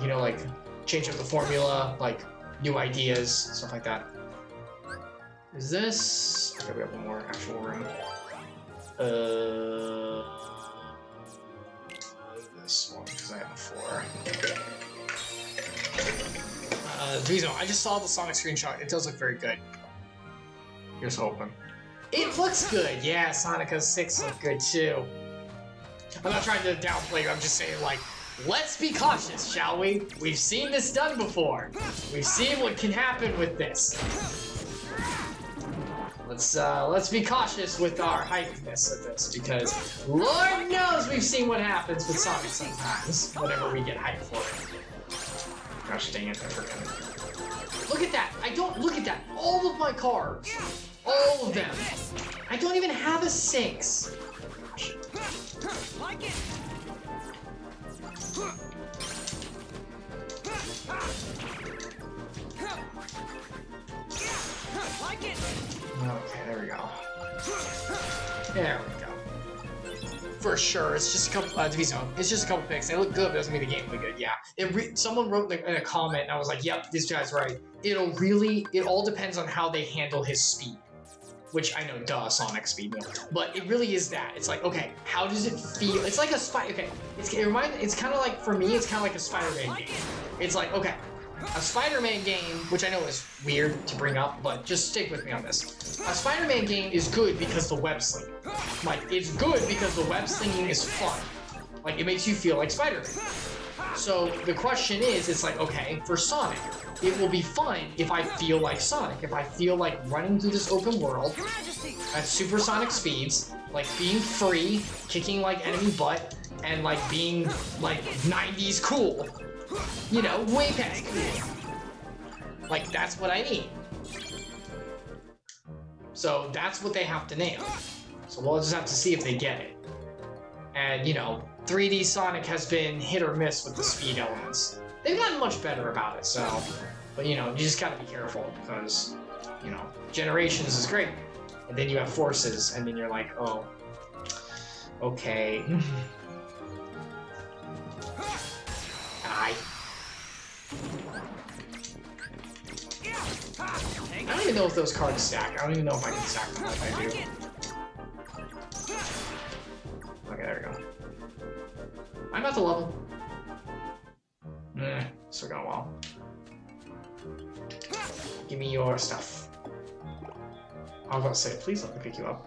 Speaker 1: You know, like change up the formula, like new ideas, stuff like that. Is this? Okay, we have one more actual room. This one because I have a 4. Devotional, I just saw the Sonic screenshot. It does look very good. Here's hoping. It looks good. Yeah, Sonic 06 look good too. I'm not trying to downplay you. I'm just saying, like, let's be cautious, shall we? We've seen this done before. We've seen what can happen with this. Let's be cautious with our hypeness of this, because Lord knows we've seen what happens with Sonic sometimes whenever we get hyped for it. Gosh dang it, I forgot. Look at that! I don't look at that! All of my cars! All of them! I don't even have a 6!
Speaker 2: Like it. Like it.
Speaker 1: Okay, there we go. There we go. For sure, it's just a couple. Devotional, it's just a couple picks. They look good, but it doesn't mean the game will be good. Yeah, someone wrote in a comment, and I was like, "Yep, this guy's right." It all depends on how they handle his speed, which I know, duh, Sonic speed, but it really is that. It's like, okay, how does it feel? It's like a Okay, it's kind of like, for me, it's kind of like a Spider-Man game. It's like, okay, a Spider-Man game, which I know is weird to bring up, but just stick with me on this. A Spider-Man game is good because the web slinging. Like, it's good because the web slinging is fun. Like, it makes you feel like Spider-Man. So the question is, it's like, okay, for Sonic, it will be fun if I feel like Sonic. If I feel like running through this open world at supersonic speeds, like being free, kicking like enemy butt, and like being like 90s cool. You know, way past cool. Like, that's what I need. So that's what they have to nail. So we'll just have to see if they get it. And, you know, 3D Sonic has been hit or miss with the speed elements. They've gotten much better about it, so... But, you know, you just gotta be careful, because, you know, Generations is great. And then you have Forces, and then you're like, oh... Okay... Die. I don't even know if those cards stack. I don't even know if I can stack them like I do. Okay, there we go. I'm at the level. Still going well. Give me your stuff. I was about to say, please let me pick you up.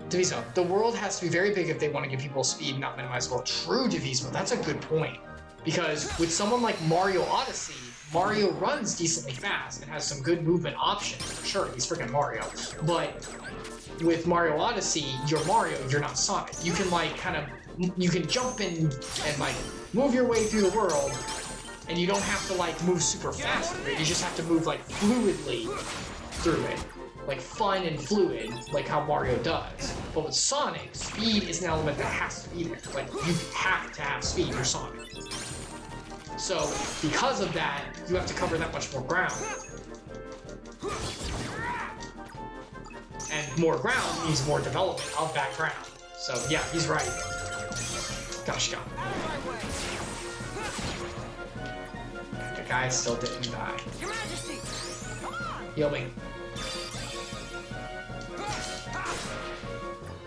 Speaker 1: Devotional, the world has to be very big if they want to give people speed, not minimize the world. True, Devotional, that's a good point. Because with someone like Mario Odyssey, Mario runs decently fast and has some good movement options, for sure. He's freaking Mario. But with Mario Odyssey, you're Mario, you're not Sonic. You can like kind of, you can jump in and like move your way through the world, and you don't have to like move super fast through it. You just have to move like fluidly through it. Like fun and fluid, like how Mario does. But with Sonic, speed is an element that has to be there. Like, you have to have speed, you're Sonic. So, because of that, you have to cover that much more ground. And more ground means more development of that ground. So, yeah, he's right. Gosh, God. The guy still didn't die.
Speaker 2: Your Majesty.
Speaker 1: Heal me.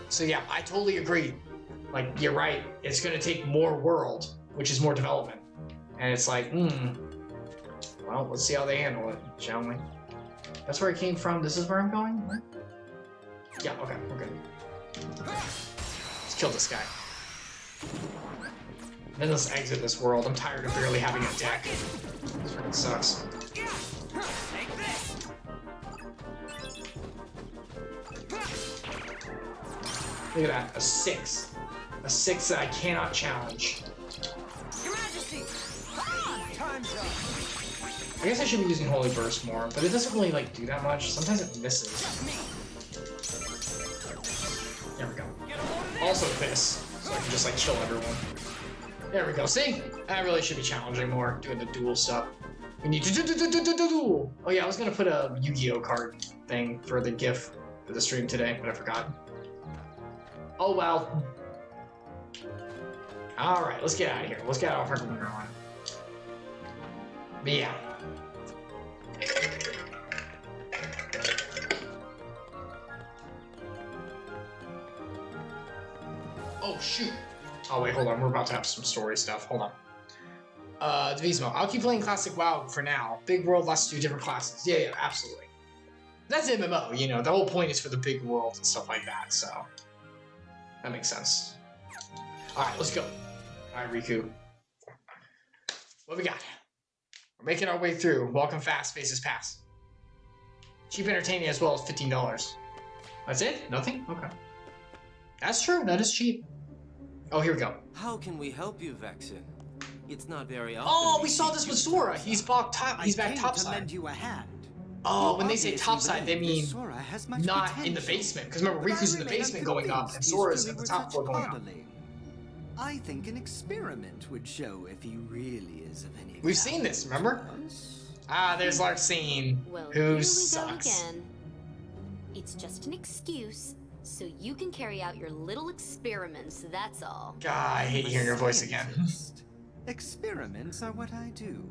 Speaker 1: So yeah, I totally agree. Like, you're right. It's going to take more world, which is more development. And it's like, well, let's see how they handle it, shall we? That's where I came from. This is where I'm going? What? Yeah, okay, we're good. Let's kill this guy. Then let's exit this world. I'm tired of barely having a deck. This freaking sucks.
Speaker 2: Take this.
Speaker 1: Look at that, a 6. A 6 that I cannot challenge.
Speaker 2: Your Majesty. Time's up.
Speaker 1: I guess I should be using Holy Burst more, but it doesn't really like do that much. Sometimes it misses. There we go. Also this, so I can just like kill everyone. There we go. See? I really should be challenging more, doing the duel stuff. We need to duel. Oh yeah, I was gonna put a Yu-Gi-Oh card thing for the GIF for the stream today, but I forgot. Oh well. Alright, let's get out of here. Let's get out of Purple Underline. But yeah. Oh shoot. Oh wait, hold on. We're about to have some story stuff. Hold on. Devotional. I'll keep playing Classic WoW for now. Big World lets you do different classes. Yeah, absolutely. That's MMO, you know. The whole point is for the big world and stuff like that, so that makes sense. Alright, let's go. Alright, Riku. What we got? We're making our way through. Walking fast, faces pass. Cheap entertaining as well as $15. That's it? Nothing? Okay. That's true. That is cheap. Oh, here we go.
Speaker 6: How can we help you, Vexen? It's not very often.
Speaker 1: Oh, we saw this with Sora. He's back top. He's back topside.
Speaker 4: lend you a hand.
Speaker 1: Oh, when they say topside, they mean not in the basement. Because remember, Riku's in the basement going up, and Sora's at the top floor going up.
Speaker 4: I think an experiment would show if he really is of any.
Speaker 1: We've seen this, remember? Ah, there's Larxene,
Speaker 7: Well,
Speaker 1: who
Speaker 7: here we
Speaker 1: sucks.
Speaker 7: go again. It's just an excuse, so you can carry out your little experiments, that's all.
Speaker 1: God, I hate hearing your voice again.
Speaker 4: Experiments are what I do.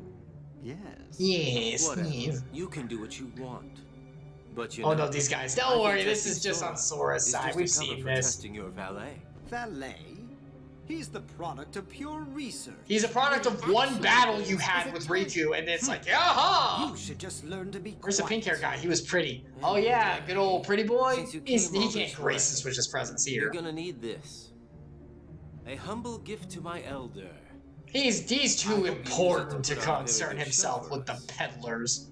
Speaker 4: Yes.
Speaker 1: Yes,
Speaker 6: Whatever.
Speaker 1: yes.
Speaker 6: You can do what you want. But you
Speaker 1: Oh
Speaker 6: know,
Speaker 1: no, these guys.
Speaker 6: I
Speaker 1: Don't
Speaker 6: think
Speaker 1: worry, this
Speaker 6: testing
Speaker 1: is just on
Speaker 6: Sora
Speaker 1: Sora's
Speaker 6: is
Speaker 1: side.
Speaker 6: just a
Speaker 1: We've
Speaker 6: cover
Speaker 1: seen
Speaker 6: for
Speaker 1: this.
Speaker 6: testing your valet.
Speaker 4: Valet? He's the product of pure research.
Speaker 1: He's a product of one battle you had with Riku, and it's like, aha!
Speaker 4: You should just learn to be
Speaker 1: Where's the
Speaker 4: quiet.
Speaker 1: pink hair guy? He was pretty. Oh yeah, good old pretty boy.
Speaker 6: Since you
Speaker 1: He
Speaker 6: came all
Speaker 1: can't
Speaker 6: this
Speaker 1: grace
Speaker 6: way,
Speaker 1: us with his presence
Speaker 6: You're
Speaker 1: here.
Speaker 6: gonna need this. A humble gift to my elder.
Speaker 1: He's
Speaker 6: I
Speaker 1: too
Speaker 6: hope you
Speaker 1: important
Speaker 6: use
Speaker 1: to
Speaker 6: it to put on a
Speaker 1: concern
Speaker 6: very good
Speaker 1: himself
Speaker 6: show for
Speaker 1: with the
Speaker 6: us.
Speaker 1: peddlers.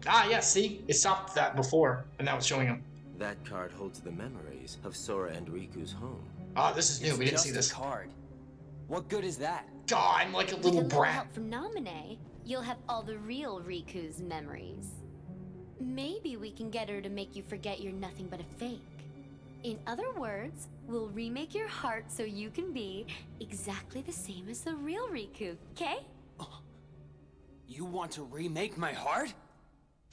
Speaker 1: Ah, yeah, see? It stopped that before, and now it's showing him.
Speaker 6: That card holds the memories of Sora and Riku's home.
Speaker 1: Ah, this is new.
Speaker 3: It's
Speaker 1: We didn't
Speaker 3: just
Speaker 1: see
Speaker 3: a
Speaker 1: this.
Speaker 3: card. What good is that?
Speaker 1: God, I'm like a
Speaker 7: With
Speaker 1: little
Speaker 7: a little
Speaker 1: brat.
Speaker 7: help from Naminé, you'll have all the real Riku's memories. Maybe we can get her to make you forget you're nothing but a fake. In other words, we'll remake your heart so you can be exactly the same as the real Riku, okay?
Speaker 3: You want to remake my heart?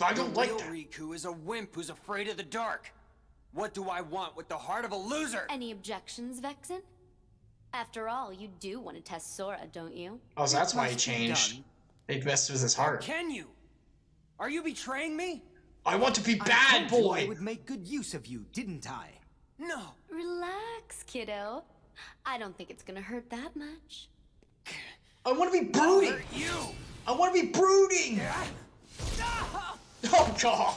Speaker 1: I don't
Speaker 3: the
Speaker 1: like
Speaker 3: real
Speaker 1: that.
Speaker 3: Riku is a wimp who's afraid of the dark. What do I want with the heart of a loser?
Speaker 7: Any objections, Vexen? After all, you do want to test Sora, don't you?
Speaker 1: Oh, so that's why he
Speaker 4: must be
Speaker 1: changed.
Speaker 4: done.
Speaker 1: They messed with his
Speaker 3: How
Speaker 1: heart.
Speaker 3: can you? Are you betraying me?
Speaker 1: I want to be
Speaker 4: I
Speaker 1: bad
Speaker 4: told you I
Speaker 1: boy.
Speaker 4: would make good use of you, didn't I?
Speaker 3: No.
Speaker 7: Relax, kiddo. I don't think it's gonna hurt that much.
Speaker 1: I want to be
Speaker 3: I'll
Speaker 1: brooding.
Speaker 3: hurt you.
Speaker 1: I want to be brooding.
Speaker 3: Ah!
Speaker 1: Oh god.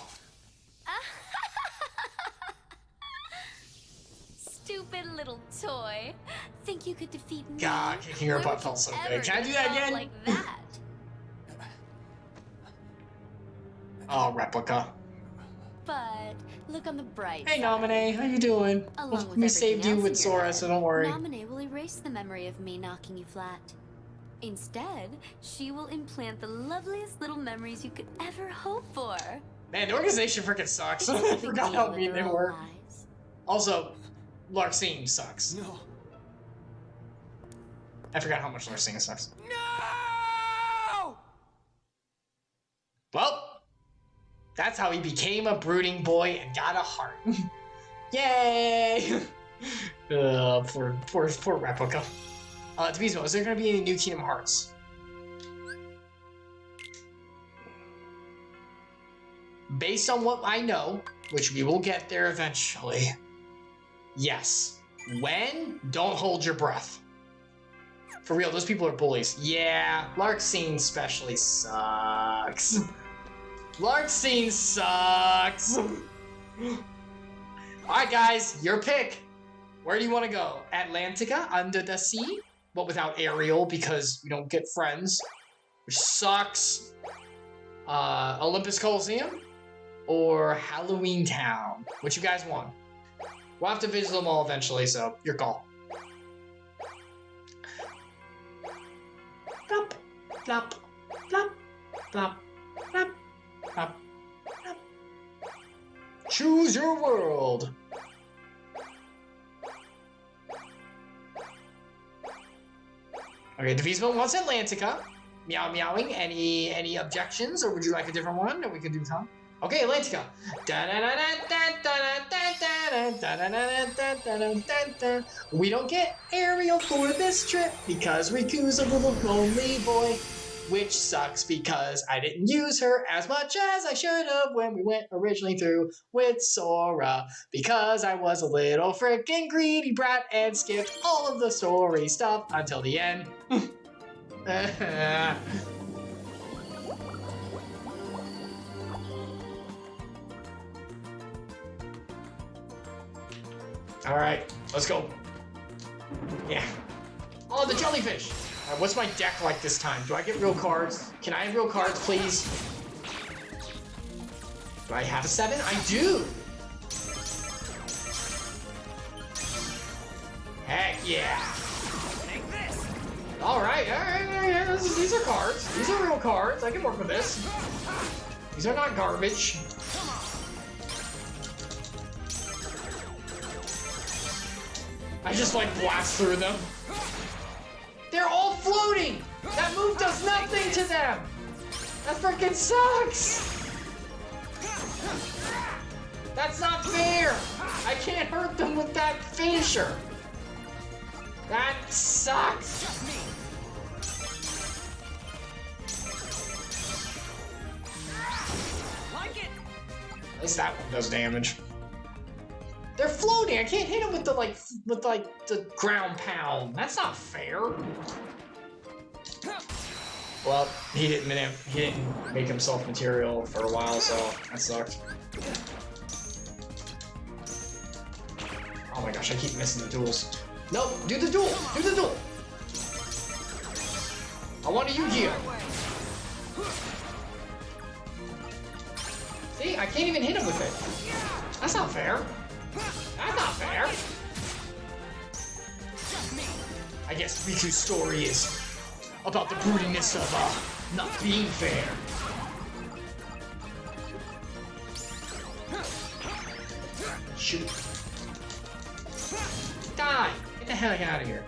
Speaker 7: Stupid little toy. Think you could defeat me?
Speaker 1: God, kicking her
Speaker 7: Where
Speaker 1: butt
Speaker 7: would
Speaker 1: felt
Speaker 7: you
Speaker 1: so
Speaker 7: ever
Speaker 1: good. Can I do
Speaker 7: get
Speaker 1: that
Speaker 7: felt
Speaker 1: again?
Speaker 7: Like that?
Speaker 1: Oh, replica.
Speaker 7: But look on the bright
Speaker 1: Hey,
Speaker 7: side.
Speaker 1: Naminé, how you doing?
Speaker 7: Along with
Speaker 1: We
Speaker 7: everything
Speaker 1: saved you
Speaker 7: else
Speaker 1: with
Speaker 7: in your
Speaker 1: Sora,
Speaker 7: head,
Speaker 1: so don't worry.
Speaker 7: Naminé will erase the memory of me knocking you flat. Instead, she will implant the loveliest little memories you could ever hope for.
Speaker 1: Man, the organization freaking sucks.
Speaker 7: It's no
Speaker 1: I
Speaker 7: big
Speaker 1: forgot
Speaker 7: deal
Speaker 1: how
Speaker 7: when
Speaker 1: mean they
Speaker 7: they're all
Speaker 1: were.
Speaker 7: lies.
Speaker 1: Also, Larxene sucks.
Speaker 3: No.
Speaker 1: I forgot how much Larxene sucks.
Speaker 3: No!
Speaker 1: Well, that's how he became a brooding boy and got a heart. Yay! Poor replica. Devotional, is there going to be any new Kingdom Hearts? Based on what I know, which we will get there eventually, yes. When? Don't hold your breath. For real, those people are bullies. Yeah, Larxene especially sucks. Larxene sucks. Alright guys, your pick. Where do you want to go? Atlantica, under the sea? But without Ariel, because we don't get friends. Which sucks. Olympus Coliseum? Or Halloween Town? What you guys want? We'll have to visit them all eventually, so your call. Plop, plop, plop, plop, plop, plop, plop. Choose your world. Okay, Devotional wants Atlantica. meow meowing. Any objections, or would you like a different one that we could do, Tom? Okay, Atlantica. We don't get Ariel for this trip because Riku's a little lonely boy, which sucks because I didn't use her as much as I should have when we went originally through with Sora, because I was a little freaking greedy brat and skipped all of the story stuff until the end. All right, let's go. Yeah. Oh, the jellyfish. All right, what's my deck like this time? Do I get real cards? Can I have real cards, please? Do I have a 7? I do. Heck yeah.
Speaker 2: Take this.
Speaker 1: All right. These are cards. These are real cards. I can work with this. These are not garbage. I just like blast through them. They're all floating! That move does nothing to them! That freaking sucks! That's not fair! I can't hurt them with that finisher! That sucks!
Speaker 2: Like it.
Speaker 1: At least that one does damage. They're floating. I can't hit them with the ground pound. That's not fair. Well, he didn't make himself material for a while, so that sucked. Oh my gosh, I keep missing the duels. Nope, do the duel. Do the duel. I want a Yu-Gi-Oh. See, I can't even hit him with it. That's not fair. That's not fair. I guess Riku's story is about the broodiness of not being fair. Shoot. Die! Get the heck out of here.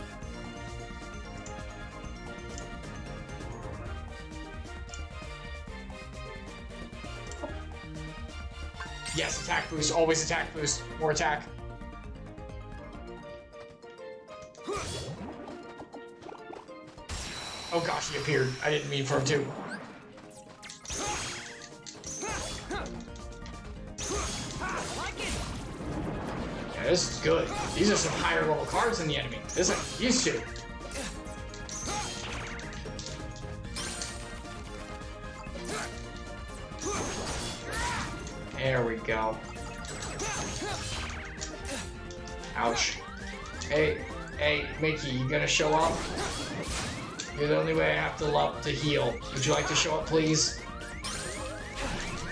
Speaker 1: Yes, attack boost. Always attack boost. More attack. Oh gosh, he appeared. I didn't mean for him to. Yeah, this is good. These are some higher level cards than the enemy. This is used to. There we go. Ouch. Hey, Mickey, you gonna show up? You're the only way I have to love to heal. Would you like to show up, please?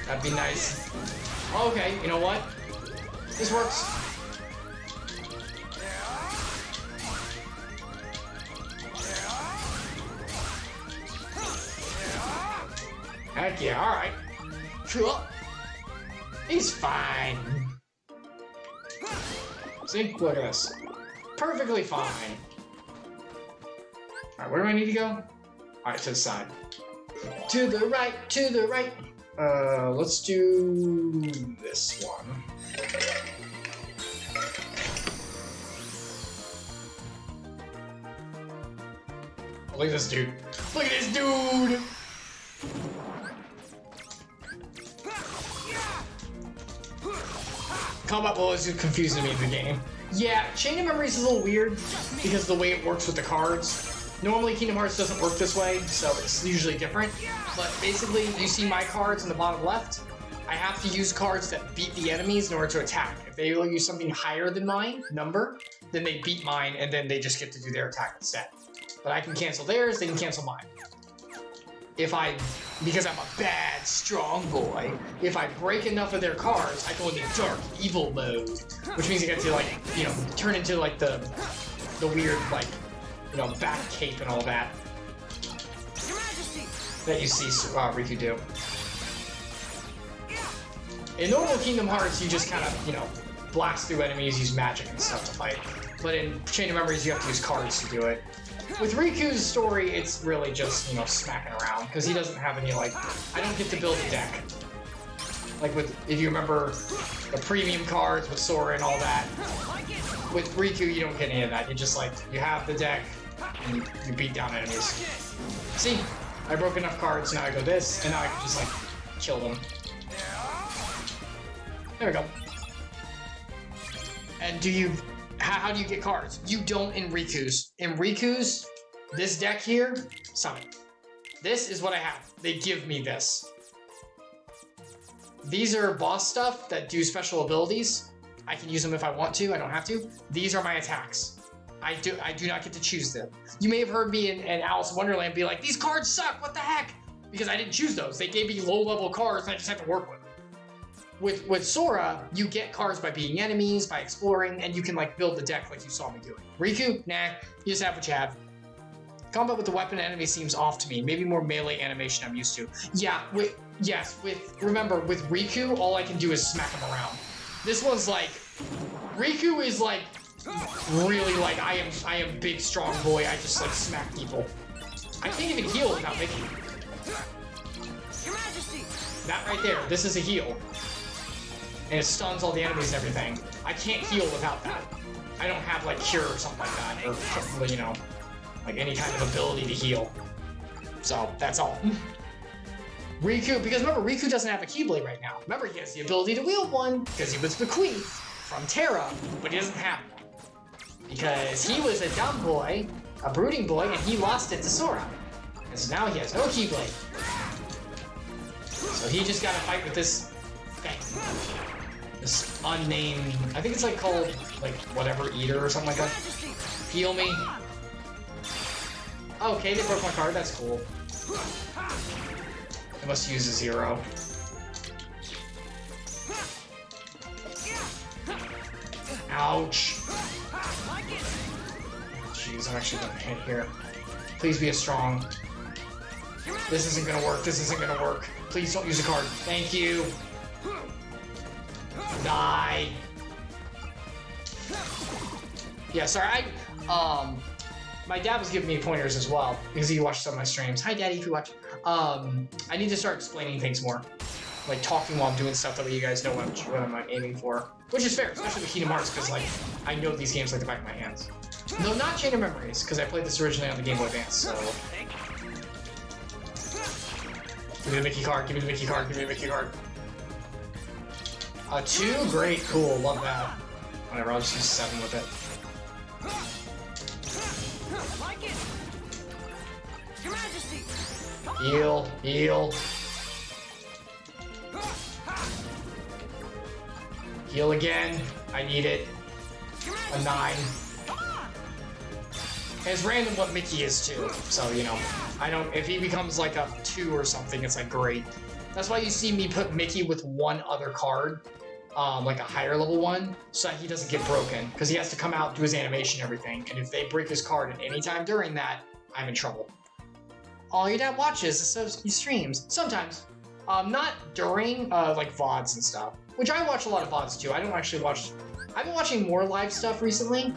Speaker 1: That'd be nice. Okay, you know what? This works. Heck yeah, alright. Cool. He's fine. See? Look at this. Perfectly fine. Alright, where do I need to go? Alright, to the side. To the right, to the right. Let's do this one. Look at this dude. Look at this dude! Combat blow is just confusing me in the game. Yeah, Chain of Memories is a little weird because of the way it works with the cards. Normally Kingdom Hearts doesn't work this way, so it's usually different. But basically, you see my cards in the bottom left. I have to use cards that beat the enemies in order to attack. If they use something higher than mine, number, then they beat mine and then they just get to do their attack instead. But I can cancel theirs, they can cancel mine. Because I'm a bad, strong boy, if I break enough of their cards, I go into dark, evil mode. Which means I get to, like, you know, turn into, like, the weird, like, you know, back cape and all that. That you see Riku do. In normal Kingdom Hearts, you just kind of, you know, blast through enemies, use magic and stuff to fight. but in Chain of Memories, you have to use cards to do it. With Riku's story, it's really just, you know, smacking around, because he doesn't have any, like, I don't get to build a deck. Like if you remember the premium cards with Sora and all that, with Riku, you don't get any of that. You just, like, you have the deck, and you beat down enemies. See? I broke enough cards, now I go this, and now I can just, like, kill them. There we go. And how do you get cards? You don't in Riku's. In Riku's, this deck here, summon. This is what I have. They give me this. These are boss stuff that do special abilities. I can use them if I want to, I don't have to. These are my attacks. I do not get to choose them. You may have heard me in Alice in Wonderland be like, these cards suck, what the heck? Because I didn't choose those. They gave me low-level cards and I just have to work with them. With Sora, you get cards by beating enemies, by exploring, and you can, like, build the deck like you saw me doing. Riku, nah, you just have what you have. Combat with the weapon enemy seems off to me. Maybe more melee animation I'm used to. Yeah, remember, with Riku, all I can do is smack him around. This one's like, Riku is like, really like, I am big, strong boy. I just, like, smack people. I can't even heal without Mickey.
Speaker 2: Your Majesty!
Speaker 1: That right there, this is a heal. And it stuns all the enemies and everything. I can't heal without that. I don't have, like, cure or something like that, or, you know, like any kind of ability to heal. So, that's all. Riku, because remember, Riku doesn't have a Keyblade right now. Remember, he has the ability to wield one, because he was bequeathed from Terra, but he doesn't have one. Because he was a dumb boy, a brooding boy, and he lost it to Sora. And so now he has no Keyblade. So he just gotta fight with this thing. This unnamed, I think it's like called, like, whatever eater or something like that. Heal me. Okay, they broke my card, that's cool. I must use a 0. Ouch. Jeez, I'm actually gonna hit here. Please be a strong. This isn't gonna work, this isn't gonna work. Please don't use a card. Thank you. Die. Yeah, sorry, my dad was giving me pointers as well, because he watched some of my streams. Hi, Daddy, if you watch. I need to start explaining things more. Like, talking while I'm doing stuff, that way you guys know what I'm aiming for. Which is fair, especially with Kingdom Hearts, because, like, I know these games like the back of my hands. No, not Chain of Memories, because I played this originally on the Game Boy Advance, so... Give me the Mickey card, give me the Mickey card, give me the Mickey card. 2? Great, cool, love that. Whatever, I'll just use 7 with it.
Speaker 2: Your Majesty!
Speaker 1: Heal, heal. Heal again. I need it. A 9. And it's random what Mickey is too, so, you know, I don't, if he becomes like a 2 or something, it's like great. That's why you see me put Mickey with one other card, like a higher level one, so that he doesn't get broken, because he has to come out, do his animation and everything, and if they break his card at any time during that, I'm in trouble. All your dad watches, so he streams. Sometimes. Not during, like, VODs and stuff. Which I watch a lot of VODs too. I don't actually watch... I've been watching more live stuff recently.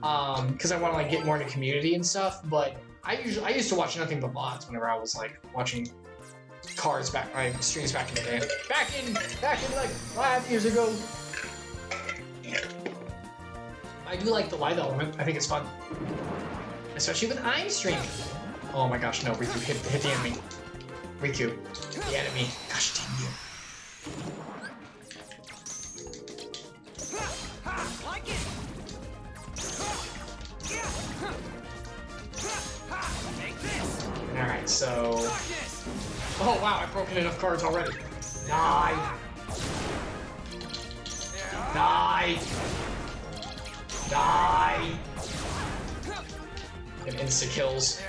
Speaker 1: Because I want to, like, get more into community and stuff. But I used to watch nothing but VODs whenever I was, like, watching cards back... my streams back in the day. Back in, like, 5 years ago. I do like the live element. I think it's fun. Especially when I'm streaming. Oh my gosh, no, Riku, hit the enemy. Riku, the enemy. Gosh dang you. Alright, so... Oh wow, I've broken enough cards already. Die! Die! Die! And insta-kills.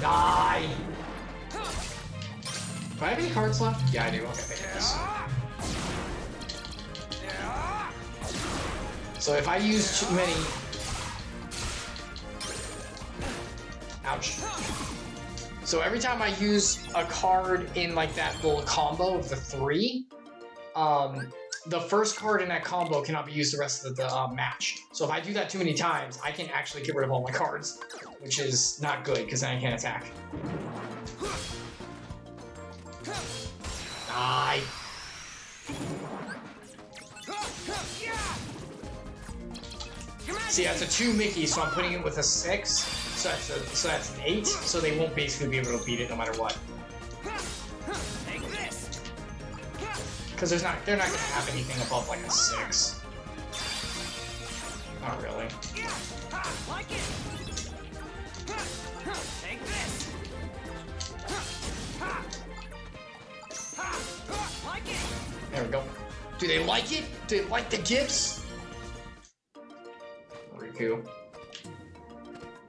Speaker 1: Die! Do I have any cards left? Yeah, I do. Okay, thank you. So if I use too many... Ouch. So every time I use a card in like that little combo of the 3, the first card in that combo cannot be used the rest of the match. So if I do that too many times, I can actually get rid of all my cards, which is not good because then I can't attack. Die. See, that's a 2 Mickey, so I'm putting it with a 6. So that's an 8. So they won't basically be able to beat it no matter what. Because they're not gonna have anything above like a 6. Not really. There we go. Do they like it? Do they like the gifts? Riku.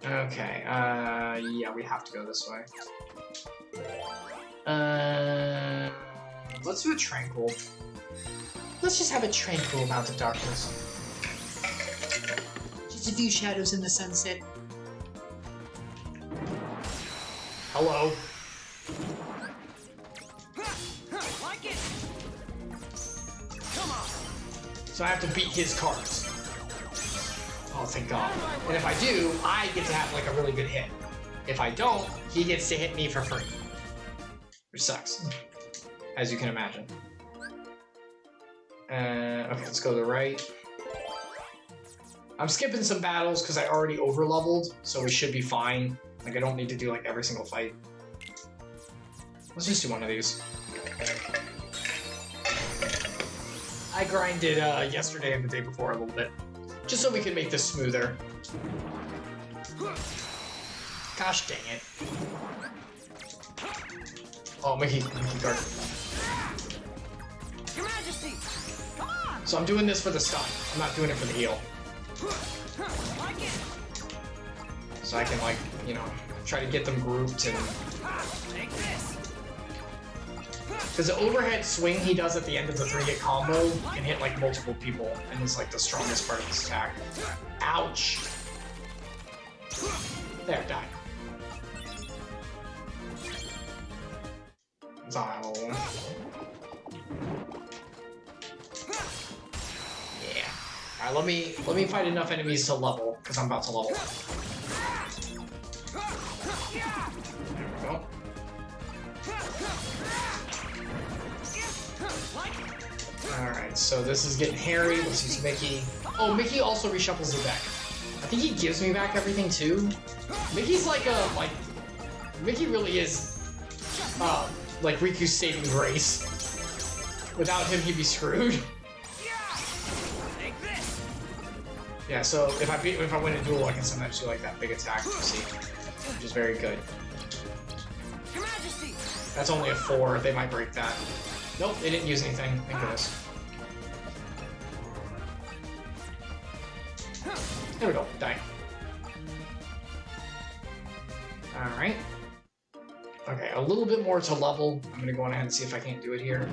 Speaker 1: Okay, yeah, we have to go this way. Let's do a tranquil. Let's just have a tranquil amount of darkness. Just a few shadows in the sunset. Hello. So I have to beat his cards. Oh, thank God. And if I do, I get to have like a really good hit. If I don't, he gets to hit me for free. Which sucks, as you can imagine. Okay, let's go to the right. I'm skipping some battles because I already over-leveled, so we should be fine. Like, I don't need to do like every single fight. Let's just do one of these. I grinded yesterday and the day before a little bit, just so we can make this smoother. Gosh dang it. Oh, Mickey guard.
Speaker 2: Your Majesty! Come on!
Speaker 1: So I'm doing this for the stun. I'm not doing it for the heal. So I can, like, you know, try to get them grouped and... Because the overhead swing he does at the end of the 3-hit combo can hit, like, multiple people, and it's, like, the strongest part of his attack. Ouch! There, die. Zyle. Yeah. Alright, let me fight enough enemies to level, because I'm about to level. There we go. Alright, so this is getting hairy. Let's use Mickey. Oh, Mickey also reshuffles the deck. I think he gives me back everything too. Mickey's like Mickey really is like Riku's saving grace. Without him, he'd be screwed. Yeah, so if I win a duel, I can sometimes do like that big attack, you see, which is very good. That's only a 4. They might break that. Nope, they didn't use anything. Thank goodness. There we go. Die. Alright. Okay, a little bit more to level. I'm gonna go on ahead and see if I can't do it here.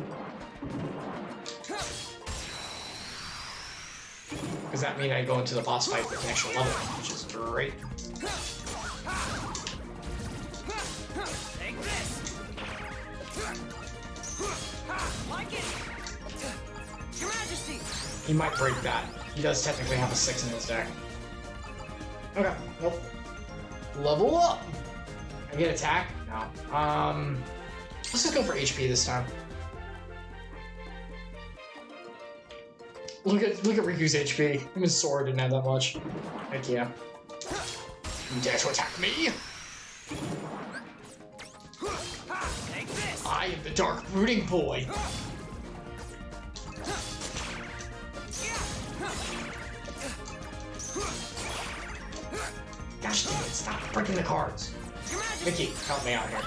Speaker 1: Does that mean I go into the boss fight with an extra level, which is great.
Speaker 2: Take this! Like it! Your Majesty!
Speaker 1: He might break that. He does technically have a 6 in his deck. Okay, nope. Level up! I get attack? No. Let's just go for HP this time. Look at Riku's HP. Even sword didn't have that much. Heck yeah. You dare to attack me? I am the dark brooding boy. Gosh dang it, stop breaking the cards. Mickey, help me out here.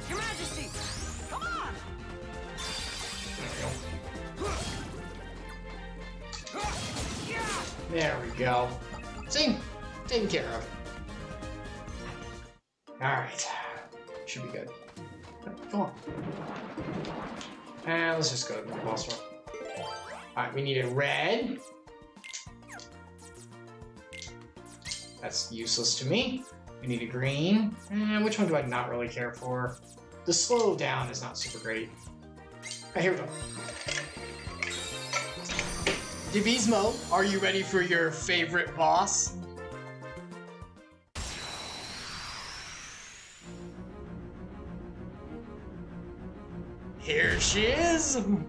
Speaker 2: Your Majesty! Come on!
Speaker 1: There we go. See? Taken care of. Alright. Should be good. Come on. And let's just go to the boss room. Alright, we need a red. That's useless to me. We need a green. Which one do I not really care for? The slowdown is not super great. Okay, here we go. Divismo, are you ready for your favorite boss? Here she is! And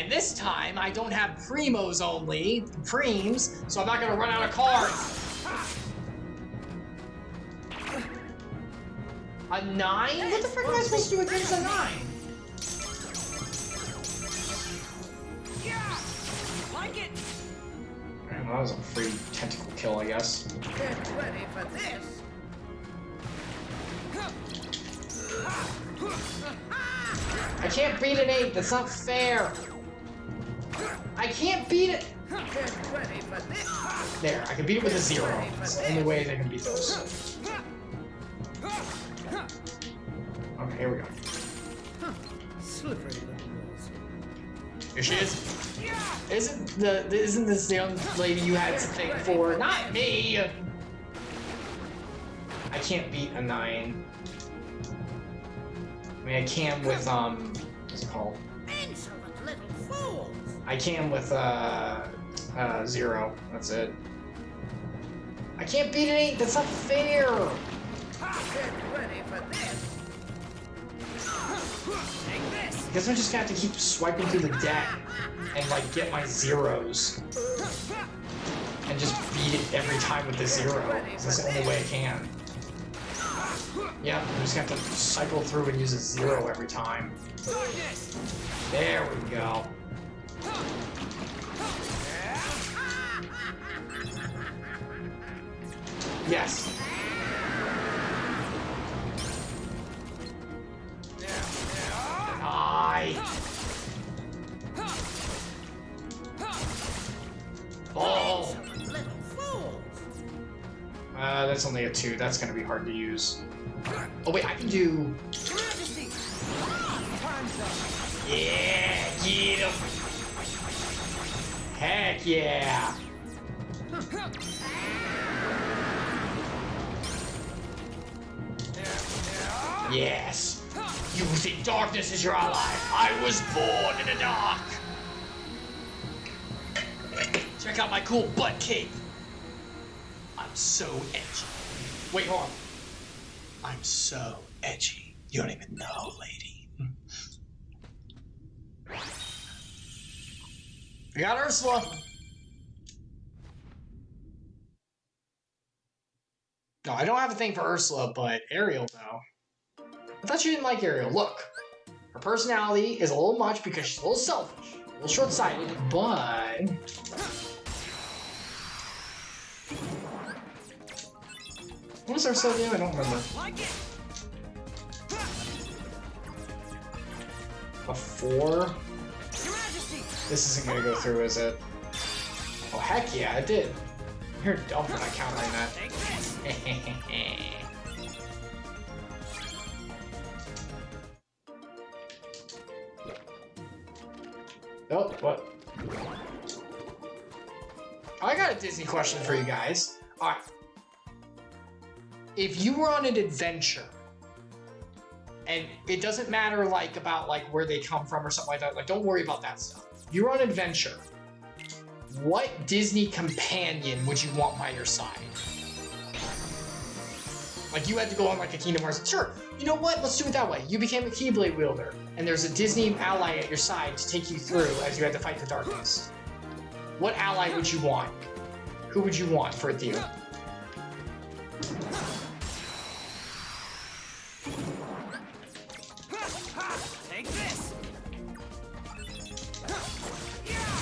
Speaker 1: this time, I don't have Primos only, Preems, so I'm not gonna run out of cards. A 9? What the frick am I supposed to do against a 9?
Speaker 2: Yeah! Like it!
Speaker 1: Well, that was a free tentacle kill, I guess.
Speaker 2: Get ready for this!
Speaker 1: I can't beat an 8, that's not fair! I can't beat it!
Speaker 2: Get ready for this!
Speaker 1: There, I can beat it with a 0. That's the only way I can beat those. Okay, here we go.
Speaker 2: Slippery little balls.
Speaker 1: Here she is. Isn't this the young lady you had something for? Not me! I can't beat a 9. I mean, I can with, what's it called?
Speaker 2: Insolent little fools!
Speaker 1: I can with, 0. That's it. I can't beat an 8! That's not fair!
Speaker 2: Get ready for this! Take this!
Speaker 1: I guess I'm just gonna have to keep swiping through the deck and, like, get my 0s. And just beat it every time with the 0. That's the only way I can. Yeah, I'm just gonna have to cycle through and use a 0 every time. There we go. Yes. Ball. That's only a 2. That's gonna be hard to use. Oh wait, I can do. Yeah, get him. Heck yeah. Yes. You think darkness is your ally? I was born in the dark. Check out my cool butt cape. I'm so edgy. Wait, hold on. I'm so edgy. You don't even know, lady. I got Ursula. No, I don't have a thing for Ursula, but Ariel, though. I thought you didn't like Ariel. Look, her personality is a little much because she's a little selfish, a little short-sighted, but... What was Ursula do? I don't remember. A 4? This isn't gonna go through, is it? Oh, heck yeah, it did. You're dumb for not countering that. Oh, what? I got a Disney question for you guys. Alright. If you were on an adventure, and it doesn't matter about where they come from or something like that, don't worry about that stuff. If you're on an adventure, what Disney companion would you want by your side? Like, you had to go on a Kingdom Hearts. Sure, you know what? Let's do it that way. You became a Keyblade wielder, and there's a Disney ally at your side to take you through as you had to fight the darkness. What ally would you want? Who would you want for a deal?
Speaker 2: Take this!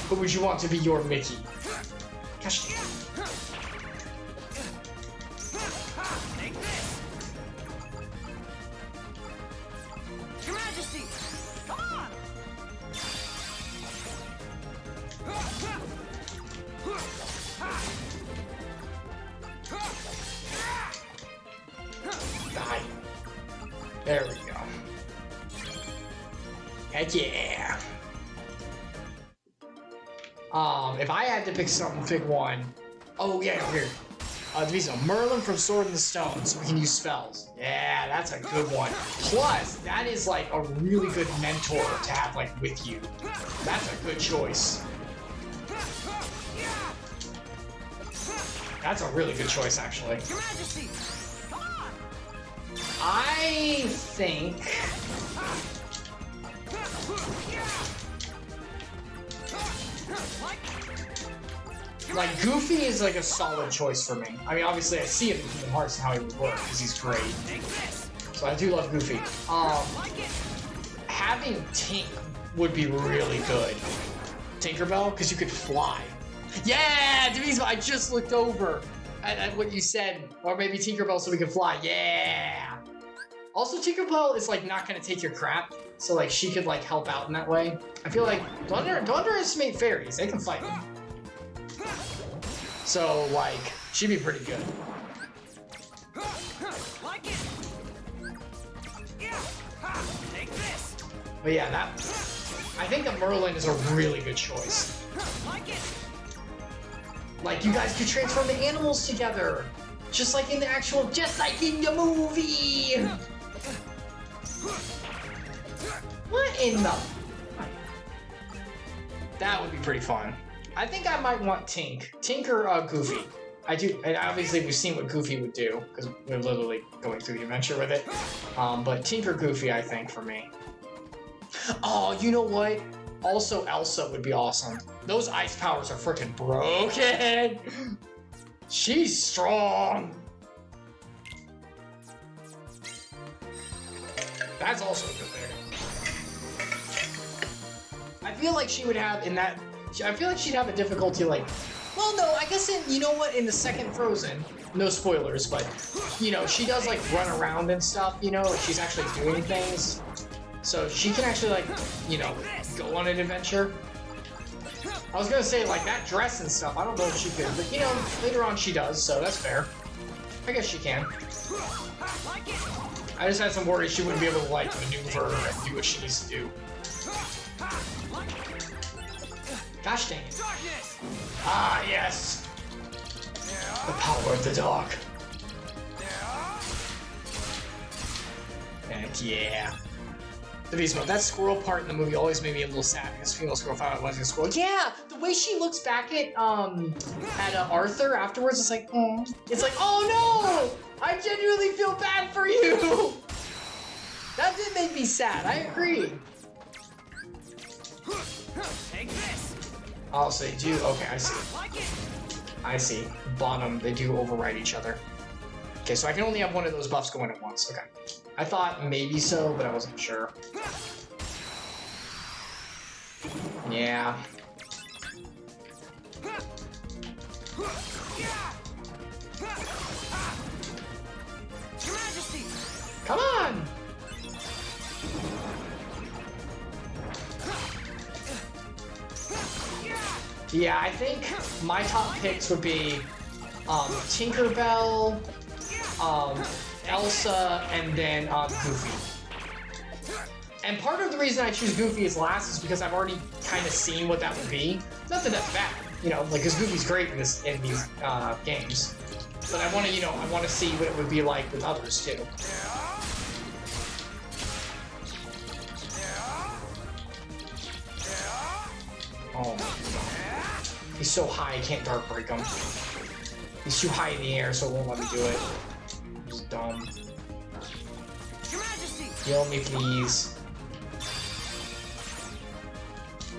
Speaker 1: Who would you want to be your Mickey? Gosh.
Speaker 2: Take this! Your Majesty! Come on!
Speaker 1: Die. There we go. Heck yeah. If I had to pick something, pick one. Oh yeah, here. Devotional, Merlin from Sword in the Stone, so we can use spells. Yeah, that's a good one. Plus, that is like a really good mentor to have like with you. That's a good choice. That's a really good choice, actually.
Speaker 2: Your Majesty! Come on!
Speaker 1: I think... Like, Goofy is like a solid choice for me. I mean, obviously I see him in Kingdom Hearts and how he would work, because he's great. So I do love Goofy. Having Tink would be really good. Tinkerbell, because you could fly. Yeah, Devotional, I just looked over at what you said. Or maybe Tinkerbell so we can fly. Yeah. Also, Tinkerbell is like not going to take your crap. So like she could like help out in that way. I feel like, don't underestimate fairies. They can fight. So, like, she'd be pretty good.
Speaker 2: Like it. Take this.
Speaker 1: But yeah, that... I think that Merlin is a really good choice.
Speaker 2: Like it.
Speaker 1: Like, you guys could transform the animals together. Just like in the actual... Just like in the movie! What in the... That would be pretty fun. I think I might want Tink. Tink or Goofy. I do, and obviously we've seen what Goofy would do, because we're literally going through the adventure with it. But Tink or Goofy, I think, for me. Oh, you know what? Also, Elsa would be awesome. Those ice powers are freaking broken! She's strong! That's also a good pick. I feel like she would have, in that... I feel like she'd have a difficulty like, well, no, I guess you know what, in the second Frozen, no spoilers, but, you know, she does like run around and stuff, you know, like she's actually doing things. So she can actually like, you know, go on an adventure. I was gonna say like that dress and stuff, I don't know if she could, but you know, later on she does, so that's fair. I guess she can. I just had some worries she wouldn't be able to like maneuver and do what she needs to do. Gosh dang it. Ah, yes! The power of the dark. Heck yeah. Devotional, that squirrel part in the movie always made me a little sad because female squirrel found out it wasn't a squirrel. Yeah! The way she looks back at Arthur afterwards, it's like, oh. It's like, oh no! I genuinely feel bad for you! That did make me sad, I agree.
Speaker 2: Take this.
Speaker 1: Oh, so they do. Okay, I see. I see. Bottom, they do override each other. Okay, so I can only have one of those buffs going at once. Okay. I thought maybe so, but I wasn't sure. Yeah.
Speaker 2: Your Majesty.
Speaker 1: Come on! Yeah, I think my top picks would be Tinkerbell, Elsa, and then Goofy. And part of the reason I choose Goofy as last is because I've already kind of seen what that would be. Not that that's bad, you know, like, because Goofy's great in these games. But I want to, you know, I want to see what it would be like with others too. Oh. He's so high, I can't dark break him. He's too high in the air, so it won't let me do it. I'm just dumb.
Speaker 2: Your Majesty.
Speaker 1: Heal me, please.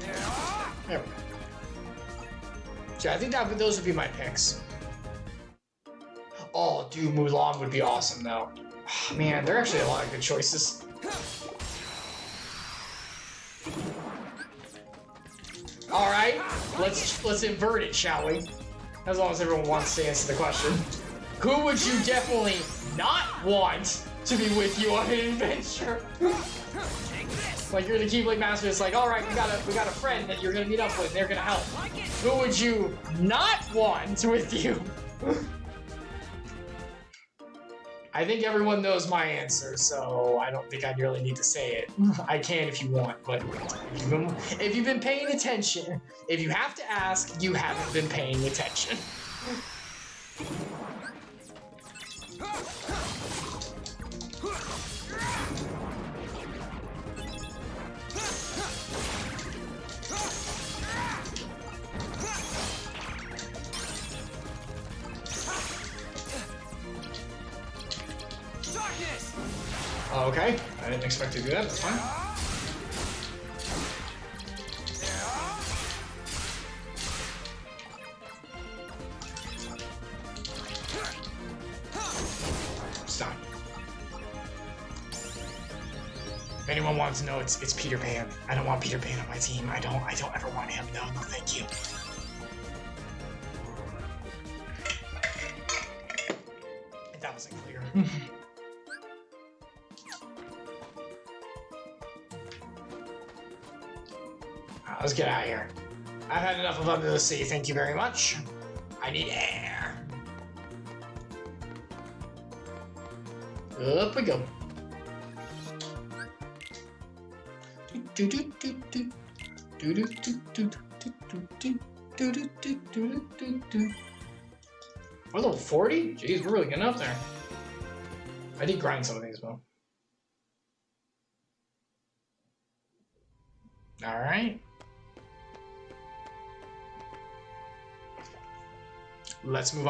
Speaker 1: There we go. So I think those would be my picks. Oh, dude, Mulan would be awesome, though. Oh, man, there are actually a lot of good choices. All right, let's invert it, shall we? As long as everyone wants to answer the question. Who would you definitely not want to be with you on an adventure? Like, you're the Keyblade Master, it's like, all right, we got a friend that you're gonna meet up with, they're gonna help. Who would you not want with you? I think everyone knows my answer, so I don't think I really need to say it. I can if you want, but if you've been paying attention, if you have to ask, you haven't been paying attention. Oh, okay. I didn't expect to do that. That's fine. Stop. If anyone wants to know, it's Peter Pan. I don't want Peter Pan on my team. I don't ever want him. No, thank you. That wasn't clear. Let's get out of here. I've had enough of Under the Sea. Thank you very much. I need air. Up we go. We're level 40? Jeez, we're really getting up there. I did grind some of these, though. Alright. Let's move on.